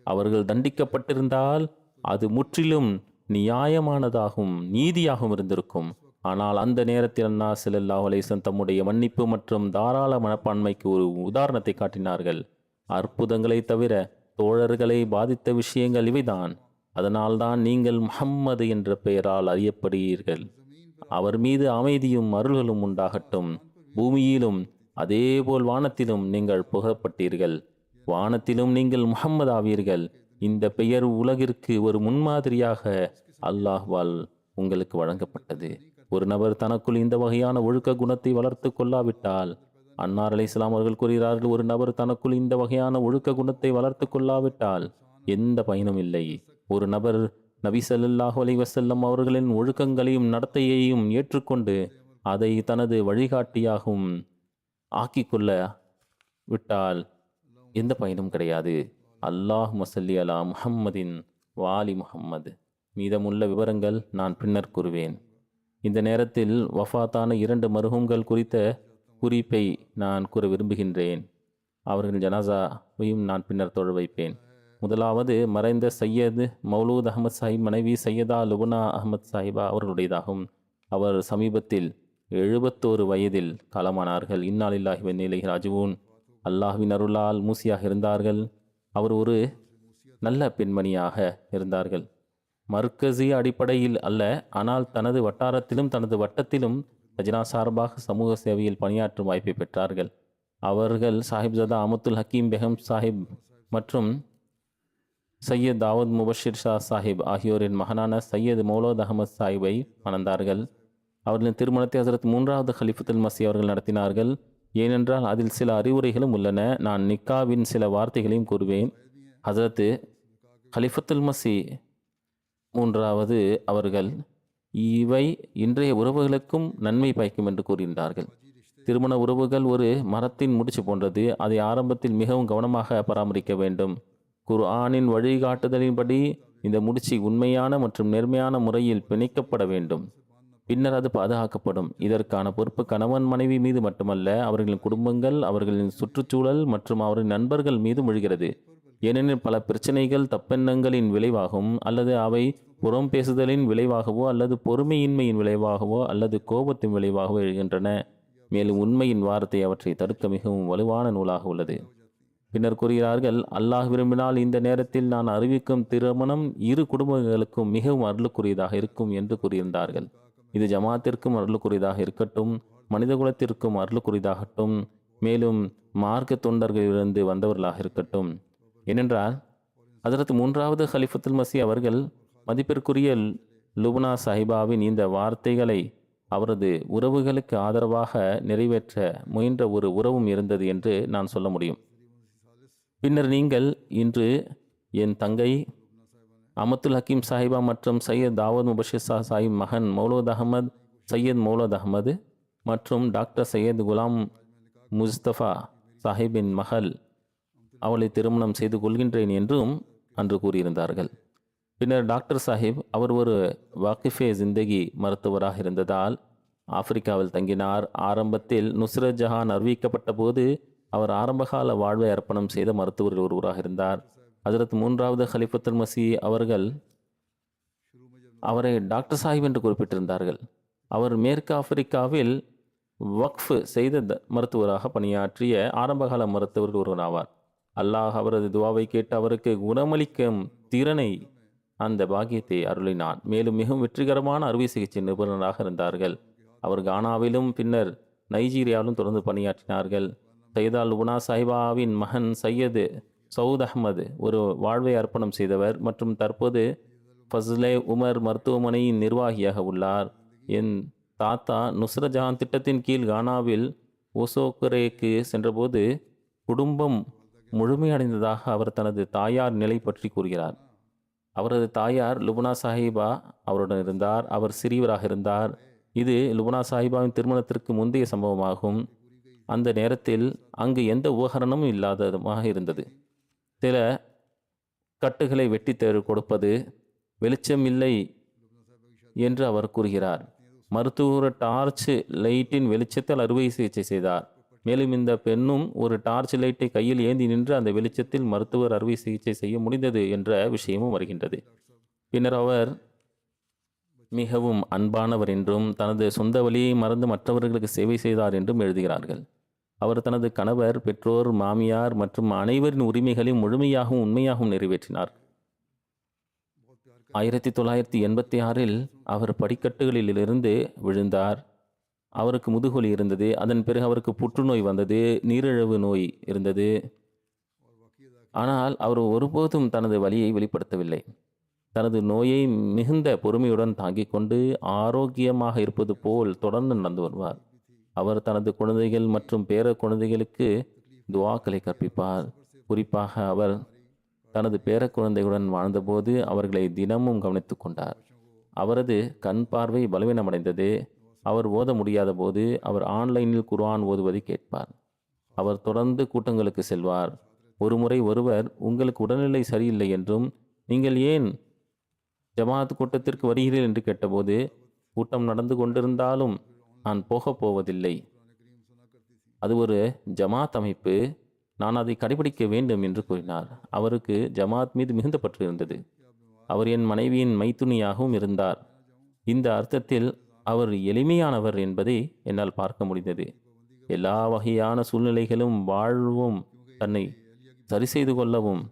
அவர்கள் தண்டிக்கப்பட்டிருந்தால் அது முற்றிலும் நியாயமானதாகவும் நீதியாகவும் இருந்திருக்கும். ஆனால் அந்த நேரத்தில் அன்னா ஸல்லல்லாஹு அலைஹி வஸல்லம் தம்முடைய மன்னிப்பு மற்றும் தாராள மனப்பான்மைக்கு ஒரு உதாரணத்தை காட்டினார்கள். அற்புதங்களை தவிர தோழர்களை பாதித்த விஷயங்கள் இவைதான். அதனால்தான் நீங்கள் முஹம்மது என்ற பெயரால் அறியப்படுகிறீர்கள். அவர் மீது அமைதியும் அருள்களும் உண்டாகட்டும். பூமியிலும் அதேபோல் வானத்திலும் நீங்கள் புகழப்பட்டீர்கள். வானத்திலும் நீங்கள் முஹம்மது ஆவீர்கள். இந்த பெயர் உலகிற்கு ஒரு முன்மாதிரியாக அல்லாஹ்வால் உங்களுக்கு வழங்கப்பட்டது. ஒரு நபர் தனக்குள் இந்த வகையான ஒழுக்க குணத்தை வளர்த்து கொள்ளாவிட்டால், அன்னார் அலைஹிஸ்ஸலாம் அவர்கள் கூறுகிறார்கள், ஒரு நபர் தனக்குள் இந்த வகையான ஒழுக்க குணத்தை வளர்த்து கொள்ளாவிட்டால் எந்த பயனும் இல்லை. ஒரு நபர் நபி ஸல்லல்லாஹு அலைஹி வஸல்லம் அவர்களின் ஒழுக்கங்களையும் நடத்தையையும் ஏற்றுக்கொண்டு அதை தனது வழிகாட்டியாகவும் ஆக்கிக்கொள்ள விட்டால் எந்த பயனும் கிடையாது. அல்லாஹும்ம ஸல்லி அலா முஹம்மதின் வாலி முஹம்மது. மீதமுள்ள விவரங்கள் நான் பின்னர் கூறுவேன். இந்த நேரத்தில் வஃபாத்தான 2 மர்ஹூம்கள் குறித்த குறிப்பை நான் கூற விரும்புகின்றேன். அவர்கள் ஜனாசாவையும் நான் பின்னர் தொழ வைப்பேன். முதலாவது மறைந்த சையத் மௌலூத் அஹமத் சாஹிப் மனைவி சையதா லுபனா அஹமத் சாஹிபா அவர்களுடையதாகும். அவர் சமீபத்தில் 71 வயதில் காலமானார்கள். இன்னாலில்லாஹி வ இன்னா இலைஹி ராஜிஊன். அல்லாஹ்வின் அருளால் மூசியாக இருந்தார்கள். அவர் ஒரு நல்ல பெண்மணியாக இருந்தார்கள். மர்கசி அடிப்படையில் அல்ல, ஆனால் தனது வட்டாரத்திலும் தனது வட்டத்திலும் லஜ்னா சார்பாக சமூக சேவையில் பணியாற்றும் வாய்ப்பை பெற்றார்கள். அவர்கள் சாஹிப்ஜாதா அமத்துல் ஹக்கீம் பெகம் சாஹிப் மற்றும் சையத் தாவூத் முபஷிர் ஷா சாஹிப் ஆகியோரின் மகனான சையத் மௌலூத் அஹமத் சாஹிபை மணந்தார்கள். அவர்களின் திருமணத்தை ஹசரத் 3வது ஹலிஃபத்துல் மசி அவர்கள் நடத்தினார்கள். ஏனென்றால் அதில் சில அறிவுரைகளும் உள்ளன. நான் நிக்காவின் சில வார்த்தைகளையும் கூறுவேன். ஹசரத் ஹலிஃபத்துல் மசி 3வது அவர்கள் இவை இன்றைய உறவுகளுக்கும் நன்மை பயக்கும் என்று கூறுகின்றார்கள். திருமண உறவுகள் ஒரு மரத்தின் முடிச்சு போன்றது. அதை ஆரம்பத்தில் மிகவும் கவனமாக பராமரிக்க வேண்டும். குர்ஆனின் வழிகாட்டுதலின்படி இந்த முடிச்சு உண்மையான மற்றும் நேர்மையான முறையில் பிணைக்கப்பட வேண்டும். பின்னர் அது பாதுகாக்கப்படும். இதற்கான பொறுப்பு கணவன் மனைவி மீது மட்டுமல்ல, அவர்களின் குடும்பங்கள், அவர்களின் சுற்றுச்சூழல் மற்றும் அவரின் நண்பர்கள் மீது விழுகிறது. ஏனெனில் பல பிரச்சனைகள் தப்பெண்ணங்களின் விளைவாகும், அல்லது அவை புறம் பேசுதலின் விளைவாகவோ அல்லது பொறுமையின்மையின் விளைவாகவோ அல்லது கோபத்தின் விளைவாகவோ எழுகின்றன. மேலும் உண்மையின் வார்த்தை அவற்றை தடுக்க மிகவும் வலுவான நூலாக உள்ளது. பின்னர் கூறுகிறார்கள், அல்லாஹ் விரும்பினால் இந்த நேரத்தில் நான் அறிவிக்கும் திருமணம் 2 குடும்பங்களுக்கும் மிகவும் அருளுக்குரியதாக இருக்கும் என்று கூறியிருந்தார்கள். இது ஜமாத்திற்கும் அருளுக்குரியதாக இருக்கட்டும், மனித குலத்திற்கும் அருளுக்குரியதாகட்டும், மேலும் மார்க்க தொண்டர்களிலிருந்து வந்தவர்களாக இருக்கட்டும். ஏனென்றால் ஹஜரத் 3வது ஹலிஃபத்துல் மசி அவர்கள் மதிப்பிற்குரிய லுபனா சாஹிபாவின் இந்த வார்த்தைகளை அவரது உறவுகளுக்கு ஆதரவாக நிறைவேற்ற முயன்ற ஒரு உறவும் இருந்தது என்று நான் சொல்ல முடியும். பின்னர் நீங்கள் இன்று என் தங்கை அமத்துல் ஹக்கீம் சாஹிபா மற்றும் சையத் தாவூத் முபஷிர் ஷா சாஹிப் மகன் மௌலூத் அஹமத், சையத் மௌலூத் அஹமது மற்றும் டாக்டர் சையத் குலாம் முஸ்தபா சாஹிப்பின் மகள் அவளை திருமணம் செய்து கொள்கின்றேன் என்றும் அன்று கூறியிருந்தார்கள். பின்னர் டாக்டர் சாஹிப் அவர் ஒரு வாக்கிஃபே ஜிந்தகி மருத்துவராக இருந்ததால் ஆப்பிரிக்காவில் தங்கினார். ஆரம்பத்தில் நுஸ்ரத் ஜஹான் அறிவிக்கப்பட்ட போது அவர் ஆரம்பகால வாழ்வை அர்ப்பணம் செய்த மருத்துவரில் ஒருவராக இருந்தார். ஹஜரத் 3வது ஹலிஃபத்துல் மசி அவர்கள் அவரை டாக்டர் சாஹிப் என்று குறிப்பிட்டிருந்தார்கள். அவர் மேற்கு ஆப்பிரிக்காவில் வக்ஃப் செய்த மருத்துவராக பணியாற்றிய ஆரம்பகால மருத்துவர்கள் ஒருவர் ஆவார். அல்லாஹ் அவரது துவாவை கேட்டு அவருக்கு குணமளிக்கும் திறனை, அந்த பாக்கியத்தை அருளினான். மேலும் மிகவும் வெற்றிகரமான அறுவை சிகிச்சை நிபுணராக இருந்தார்கள். அவர் கானாவிலும் பின்னர் நைஜீரியாவிலும் தொடர்ந்து பணியாற்றினார்கள். சையதா லுபனா சாஹிபாவின் மகன் சையது சவுத் அஹமது ஒரு வாழ்வை அர்ப்பணம் செய்தவர் மற்றும் தற்போது ஃபஸ்லே உமர் மருத்துவமனையின் நிர்வாகியாக உள்ளார். என் தாத்தா நுஸ்ரத் ஜஹான் திட்டத்தின் கீழ் கானாவில் ஓசோக்கரேக்கு சென்றபோது குடும்பம் முழுமையடைந்ததாக அவர் தனது தாயார் நிலை பற்றி கூறுகிறார். அவரது தாயார் லுபனா சாஹிபா அவருடன் இருந்தார். அவர் சிறியவராக இருந்தார். இது லுபனா சாஹிபாவின் திருமணத்திற்கு முந்தைய சம்பவமாகும். அந்த நேரத்தில் அங்கு எந்த உபகரணமும் இல்லாததுமாக இருந்தது. சில கட்டுகளை வெட்டி கொடுப்பது, வெளிச்சம் இல்லை என்று அவர் கூறுகிறார். மருத்துவர் டார்ச் லைட்டின் வெளிச்சத்தில் அறுவை சிகிச்சை செய்தார். மேலும் இந்த பெண்ணும் ஒரு டார்ச் லைட்டை கையில் ஏந்தி நின்று அந்த வெளிச்சத்தில் மருத்துவர் அறுவை சிகிச்சை செய்ய முடிந்தது என்ற விஷயமும் வருகின்றது. பின்னர் அவர் மிகவும் அன்பானவர் என்றும் தனது சொந்த வழியை மறந்து மற்றவர்களுக்கு சேவை செய்தார் என்றும் எழுதுகிறார்கள். அவர் தனது கணவர், பெற்றோர், மாமியார் மற்றும் அனைவரின் உரிமைகளையும் முழுமையாகவும் உண்மையாகவும் நிறைவேற்றினார். 1986இல் அவர் படிக்கட்டுகளிலிருந்து விழுந்தார். அவருக்கு முதுகுவலி இருந்தது. அதன் பிறகு அவருக்கு புற்றுநோய் வந்தது, நீரிழிவு நோய் இருந்தது. ஆனால் அவர் ஒருபோதும் தனது வலியை வெளிப்படுத்தவில்லை. தனது நோயை மிகுந்த பொறுமையுடன் தாங்கிக் கொண்டு ஆரோக்கியமாக இருப்பது போல் தொடர்ந்து நடந்து வருவார். அவர் தனது குழந்தைகள் மற்றும் பேர குழந்தைகளுக்கு துவாக்களை கற்பிப்பார். குறிப்பாக அவர் தனது பேர குழந்தைகளுடன் வாழ்ந்தபோது அவர்களை தினமும் கவனித்து கொண்டார். அவரது கண் பார்வை பலவீனமடைந்தது. அவர் ஓத முடியாத போது அவர் ஆன்லைனில் குர்ஆன் ஓதுவதை கேட்பார். அவர் தொடர்ந்து கூட்டங்களுக்கு செல்வார். ஒருமுறை ஒருவர் உங்களுக்கு உடல்நிலை சரியில்லை என்றும் நீங்கள் ஏன் ஜமாத் கூட்டத்திற்கு வருகிறேன் என்று கேட்டபோது, கூட்டம் நடந்து கொண்டிருந்தாலும் நான் போகப் போவதில்லை. அது ஒரு ஜமாத் அமைப்பு, நான் அதை கடைபிடிக்க வேண்டும் என்று கூறினார். அவருக்கு ஜமாத் மீது மிகுந்த பற்று இருந்தது. அவர் என் மனைவியின் மைத்துனியாகவும் இருந்தார். இந்த அர்த்தத்தில் அவர் எளிமையானவர் என்பதை என்னால் பார்க்க முடிந்தது. எல்லா வகையான சூழ்நிலைகளும் வாழ்வும் தன்னை சரி செய்து கொள்ளவும்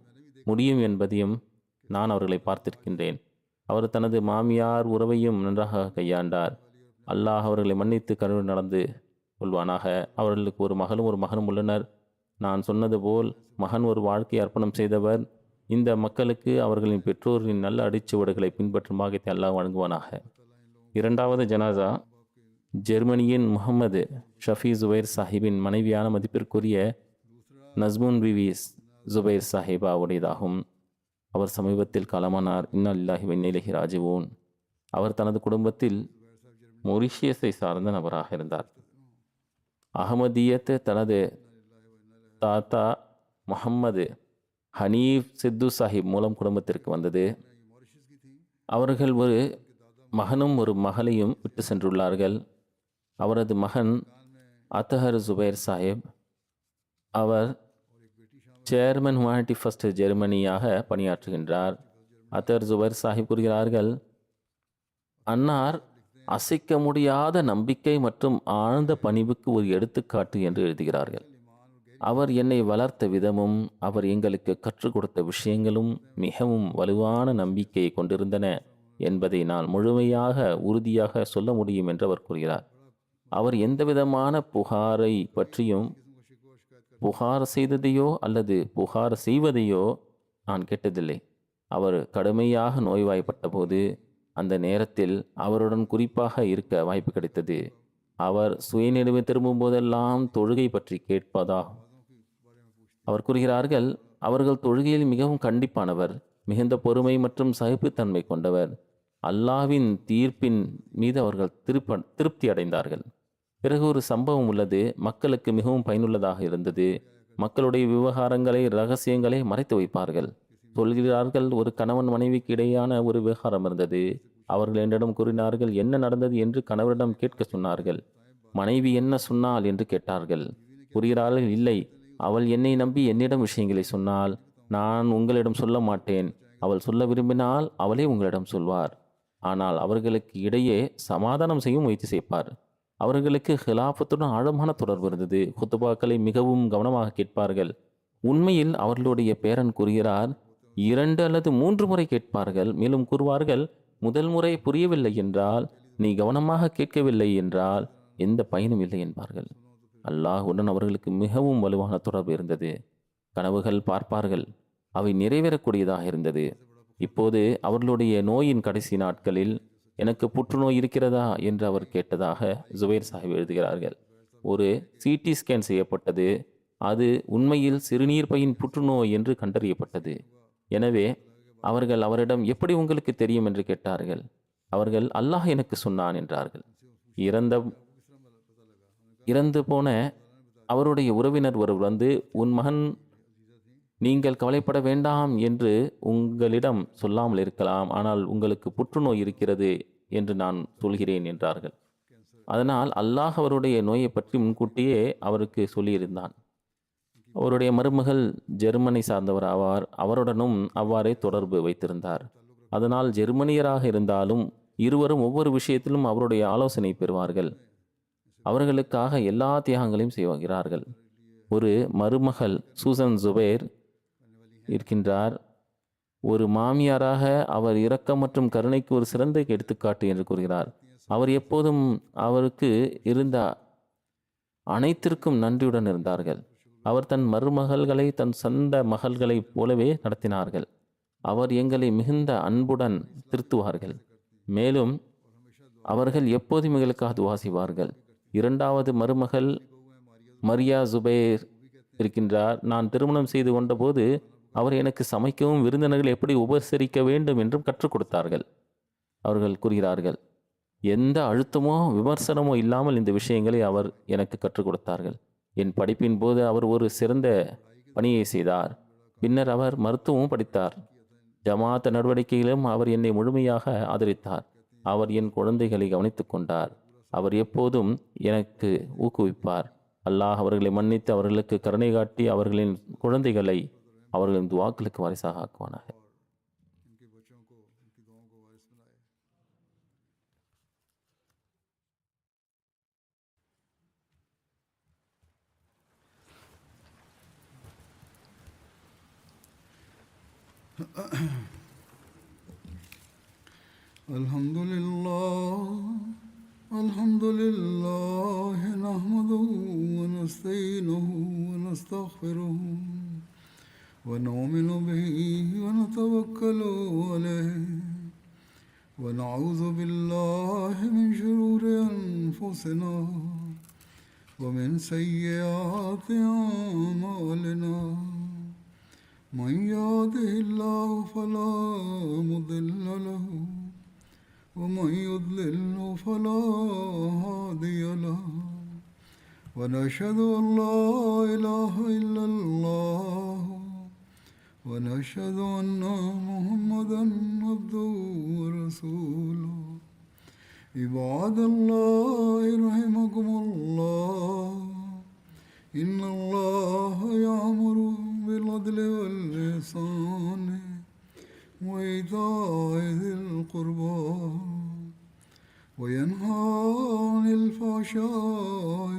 முடியும் என்பதையும் நான் அவர்களை பார்த்திருக்கின்றேன். அவர் தனது மாமியார் உறவையும் நன்றாக கையாண்டார். அல்லாஹ் அவர்களை மன்னித்து கருணை நடந்து கொள்வானாக. அவர்களுக்கு ஒரு மகளும் ஒரு மகனும் உள்ளனர். நான் சொன்னது போல் மகன் ஒரு வாழ்க்கை அர்ப்பணம் செய்தவர். இந்த மக்களுக்கு அவர்களின் பெற்றோரின் நல்ல அடிச்சுவடுகளை பின்பற்றும் பாக்கியத்தை அல்லாஹ் வழங்குவானாக. இரண்டாவது ஜனாசா ஜெர்மனியின் முகமது ஷஃபி ஜுபைர் சாஹிபின் மனைவியான மதிப்பிற்குரிய நஸ்முன் பிவி ஜுபைர் சாஹிபா உடையதாகும். அவர் சமீபத்தில் காலமானார். இன்னா லில்லாஹி வ இன்னா இலைஹி ராஜிஊன். அவர் தனது குடும்பத்தில் மொரிஷியஸை சார்ந்த நபராக இருந்தார். அகமதியத் தனது தாத்தா முஹம்மது ஹனீஃப் சித்து சாஹிப் மூலம் குடும்பத்திற்கு வந்தது. அவர்கள் ஒரு மகனும் ஒரு மகளையும் விட்டு சென்றுள்ளார்கள். அவரது மகன் அத்தஹர் ஜுபைர் சாஹிப், அவர் சேர்மன் ஹுமானிட்டி ஃபர்ஸ்ட் ஜெர்மனியாக பணியாற்றுகின்றார். அத்தஹர் ஜுபைர் சாஹிப் கூறுகிறார்கள், அன்னார் அசைக்க முடியாத நம்பிக்கை மற்றும் ஆழ்ந்த பணிவுக்கு ஒரு எடுத்துக்காட்டு என்று எழுதுகிறார்கள். அவர் என்னை வளர்த்த விதமும் அவர் எங்களுக்கு கற்றுக் கொடுத்த விஷயங்களும் மிகவும் வலுவான நம்பிக்கையை கொண்டிருந்தன என்பதை நான் முழுமையாக உறுதியாக சொல்ல முடியும் என்று அவர் கூறுகிறார். அவர் எந்தவிதமான புகாரை பற்றியும் புகார் செய்ததையோ அல்லது புகார் செய்வதையோ நான் கேட்டதில்லை. அவர் கடுமையாக நோய்வாய்ப்பட்ட போது அந்த நேரத்தில் அவருடன் குறிப்பாக இருக்க வாய்ப்பு கிடைத்தது. அவர் சுயநினைவு திரும்பும் போதெல்லாம் தொழுகை பற்றி கேட்பதாகும். அவர் கூறுகிறார்கள், அவர்கள் தொழுகையில் மிகவும் கண்டிப்பானவர், மிகுந்த பொறுமை மற்றும் சகிப்புத்தன்மை கொண்டவர். அல்லாஹ்வின் தீர்ப்பின் மீது அவர்கள் திருப்தி அடைந்தார்கள். பிறகு ஒரு சம்பவம் உள்ளது, மக்களுக்கு மிகவும் பயனுள்ளதாக இருந்தது. மக்களுடைய விவகாரங்களை ரகசியங்களை மறைத்து வைப்பார்கள். சொல்கிறார்கள், ஒரு கணவன் மனைவிக்கு இடையான ஒரு விவகாரம் இருந்தது. அவர்கள் என்னிடம் கூறினார்கள், என்ன நடந்தது என்று கணவரிடம் கேட்க சொன்னார்கள். மனைவி என்ன சொன்னாள் என்று கேட்டார்கள். கூறுகிறார்கள், இல்லை, அவள் என்னை நம்பி என்னிடம் விஷயங்களை சொன்னால் நான் உங்களிடம் சொல்ல மாட்டேன். அவள் சொல்ல விரும்பினால் அவளே உங்களிடம் சொல்வார். ஆனால் அவர்களுக்கு இடையே சமாதானம் செய்யும் முயற்சி செய்வார். அவர்களுக்கு ஹிலாஃபத்துடன் ஆழமான தொடர்பு இருந்தது. குத்துபாக்களை மிகவும் கவனமாக கேட்பார்கள். உண்மையில் அவர்களுடைய பேரன் கூறுகிறார், 2 அல்லது 3 முறை கேட்பார்கள். மேலும் கூறுவார்கள், முதல் முறை புரியவில்லை என்றால், நீ கவனமாக கேட்கவில்லை என்றால் எந்த பயனும் இல்லை என்பார்கள். அல்லாஹுடன் அவர்களுக்கு மிகவும் வலுவான தொடர்பு இருந்தது. கனவுகள் பார்ப்பார்கள், அவை நிறைவேறக்கூடியதாக இருந்தது. இப்போது அவர்களுடைய நோயின் கடைசி நாட்களில் எனக்கு புற்றுநோய் இருக்கிறதா என்று அவர் கேட்டதாக ஜுபைர் சாஹிப் எழுதுகிறார்கள். ஒரு சிடி ஸ்கேன் செய்யப்பட்டது. அது உண்மையில் சிறுநீர் பையின் புற்றுநோய் என்று கண்டறியப்பட்டது. எனவே அவர்கள் அவரிடம் எப்படி உங்களுக்கு தெரியும் என்று கேட்டார்கள். அவர்கள் அல்லாஹ் எனக்கு சொன்னான் என்றார்கள். இறந்து போன அவருடைய உறவினர் ஒருவர் வந்து, உன் மகன் நீங்கள் கவலைப்பட வேண்டாம் என்று உங்களிடம் சொல்லாமல் இருக்கலாம், ஆனால் உங்களுக்கு புற்றுநோய் இருக்கிறது என்று நான் சொல்கிறேன் என்றார்கள். அதனால் அல்லாஹ் அவருடைய நோயை பற்றி முன்கூட்டியே அவருக்கு சொல்லியிருந்தான். அவருடைய மருமகள் ஜெர்மனி சார்ந்தவர் ஆவார். அவருடனும் அவ்வாறே தொடர்பு வைத்திருந்தார். அதனால் ஜெர்மனியராக இருந்தாலும் இருவரும் ஒவ்வொரு விஷயத்திலும் அவருடைய ஆலோசனை பெறுவார்கள். அவர்களுக்காக எல்லா தியாகங்களையும் செய்கிறார்கள். ஒரு மருமகள் சூசன் ஜுபைர் இருக்கின்றார். ஒரு மாமியாராக அவர் இரக்கம் மற்றும் கருணைக்கு ஒரு சிறந்த எடுத்துக்காட்டு என்று கூறுகிறார். அவர் எப்போதும் அவருக்கு இருந்த அனைத்திற்கும் நன்றியுடன் இருந்தார்கள். அவர் தன் மருமகள்களை தன் சொந்த மகள்களைப் போலவே நடத்தினார்கள். அவர் எங்களை மிகுந்த அன்புடன் திருத்துவார்கள். மேலும் அவர்கள் எப்போதும் எங்களுக்காக துவா செய்வார்கள். 2வது மருமகள் மரியா ஜுபைர் இருக்கின்றார். நான் திருமணம் செய்து கொண்ட போது அவர் எனக்கு சமைக்கவும் விருந்தினர்கள் எப்படி உபசரிக்க வேண்டும் என்றும் கற்றுக் கொடுத்தார்கள். அவர்கள் கூறுகிறார்கள், எந்த அழுத்தமோ விமர்சனமோ இல்லாமல் இந்த விஷயங்களை அவர் எனக்கு கற்றுக் கொடுத்தார்கள். என் படிப்பின் போது அவர் ஒரு சிறந்த பணியை செய்தார். பின்னர் அவர் மருத்துவமும் படித்தார். ஜமாத் நடவடிக்கையிலும் அவர் என்னை முழுமையாக ஆதரித்தார். அவர் என் குழந்தைகளை கவனித்துக் கொண்டார். அவர் எப்போதும் எனக்கு ஊக்குவிப்பார். அல்லாஹ் அவர்களை மன்னித்து அவர்களுக்கு கருணை காட்டி அவர்களின் குழந்தைகளை அவர்களின் துவாக்களுக்கு வாரிசாக ஆக்குவானாக.
इनके बच्चों को इनकी दुआओं को वारिस बनाए. الحمد لله نحمده ونستعينه ونستغفره ونؤمن به ونتوكل عليه ونعوذ بالله من شرور أنفسنا ومن سيئات أعمالنا من يهده الله فلا مضل له ومن يضلل فلا هادي له ونشهد أن لا إله إلا الله ونشهد أن محمدا عبده ورسوله. عباد الله رحمكم الله إن الله يأمر بالعدل والإحسان وإيتاء ذي القربى وينهى عن الفحشاء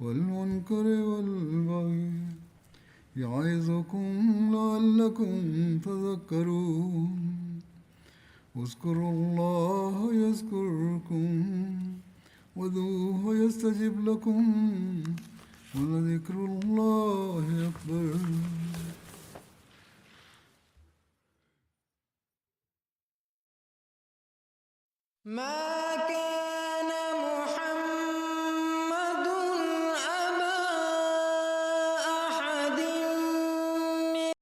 والمنكر والبغي يعظكم لعلكم تذكرون. اذكروا الله يذكركم وادعوه يستجب لكم ولذكر الله أكبر.
ما كان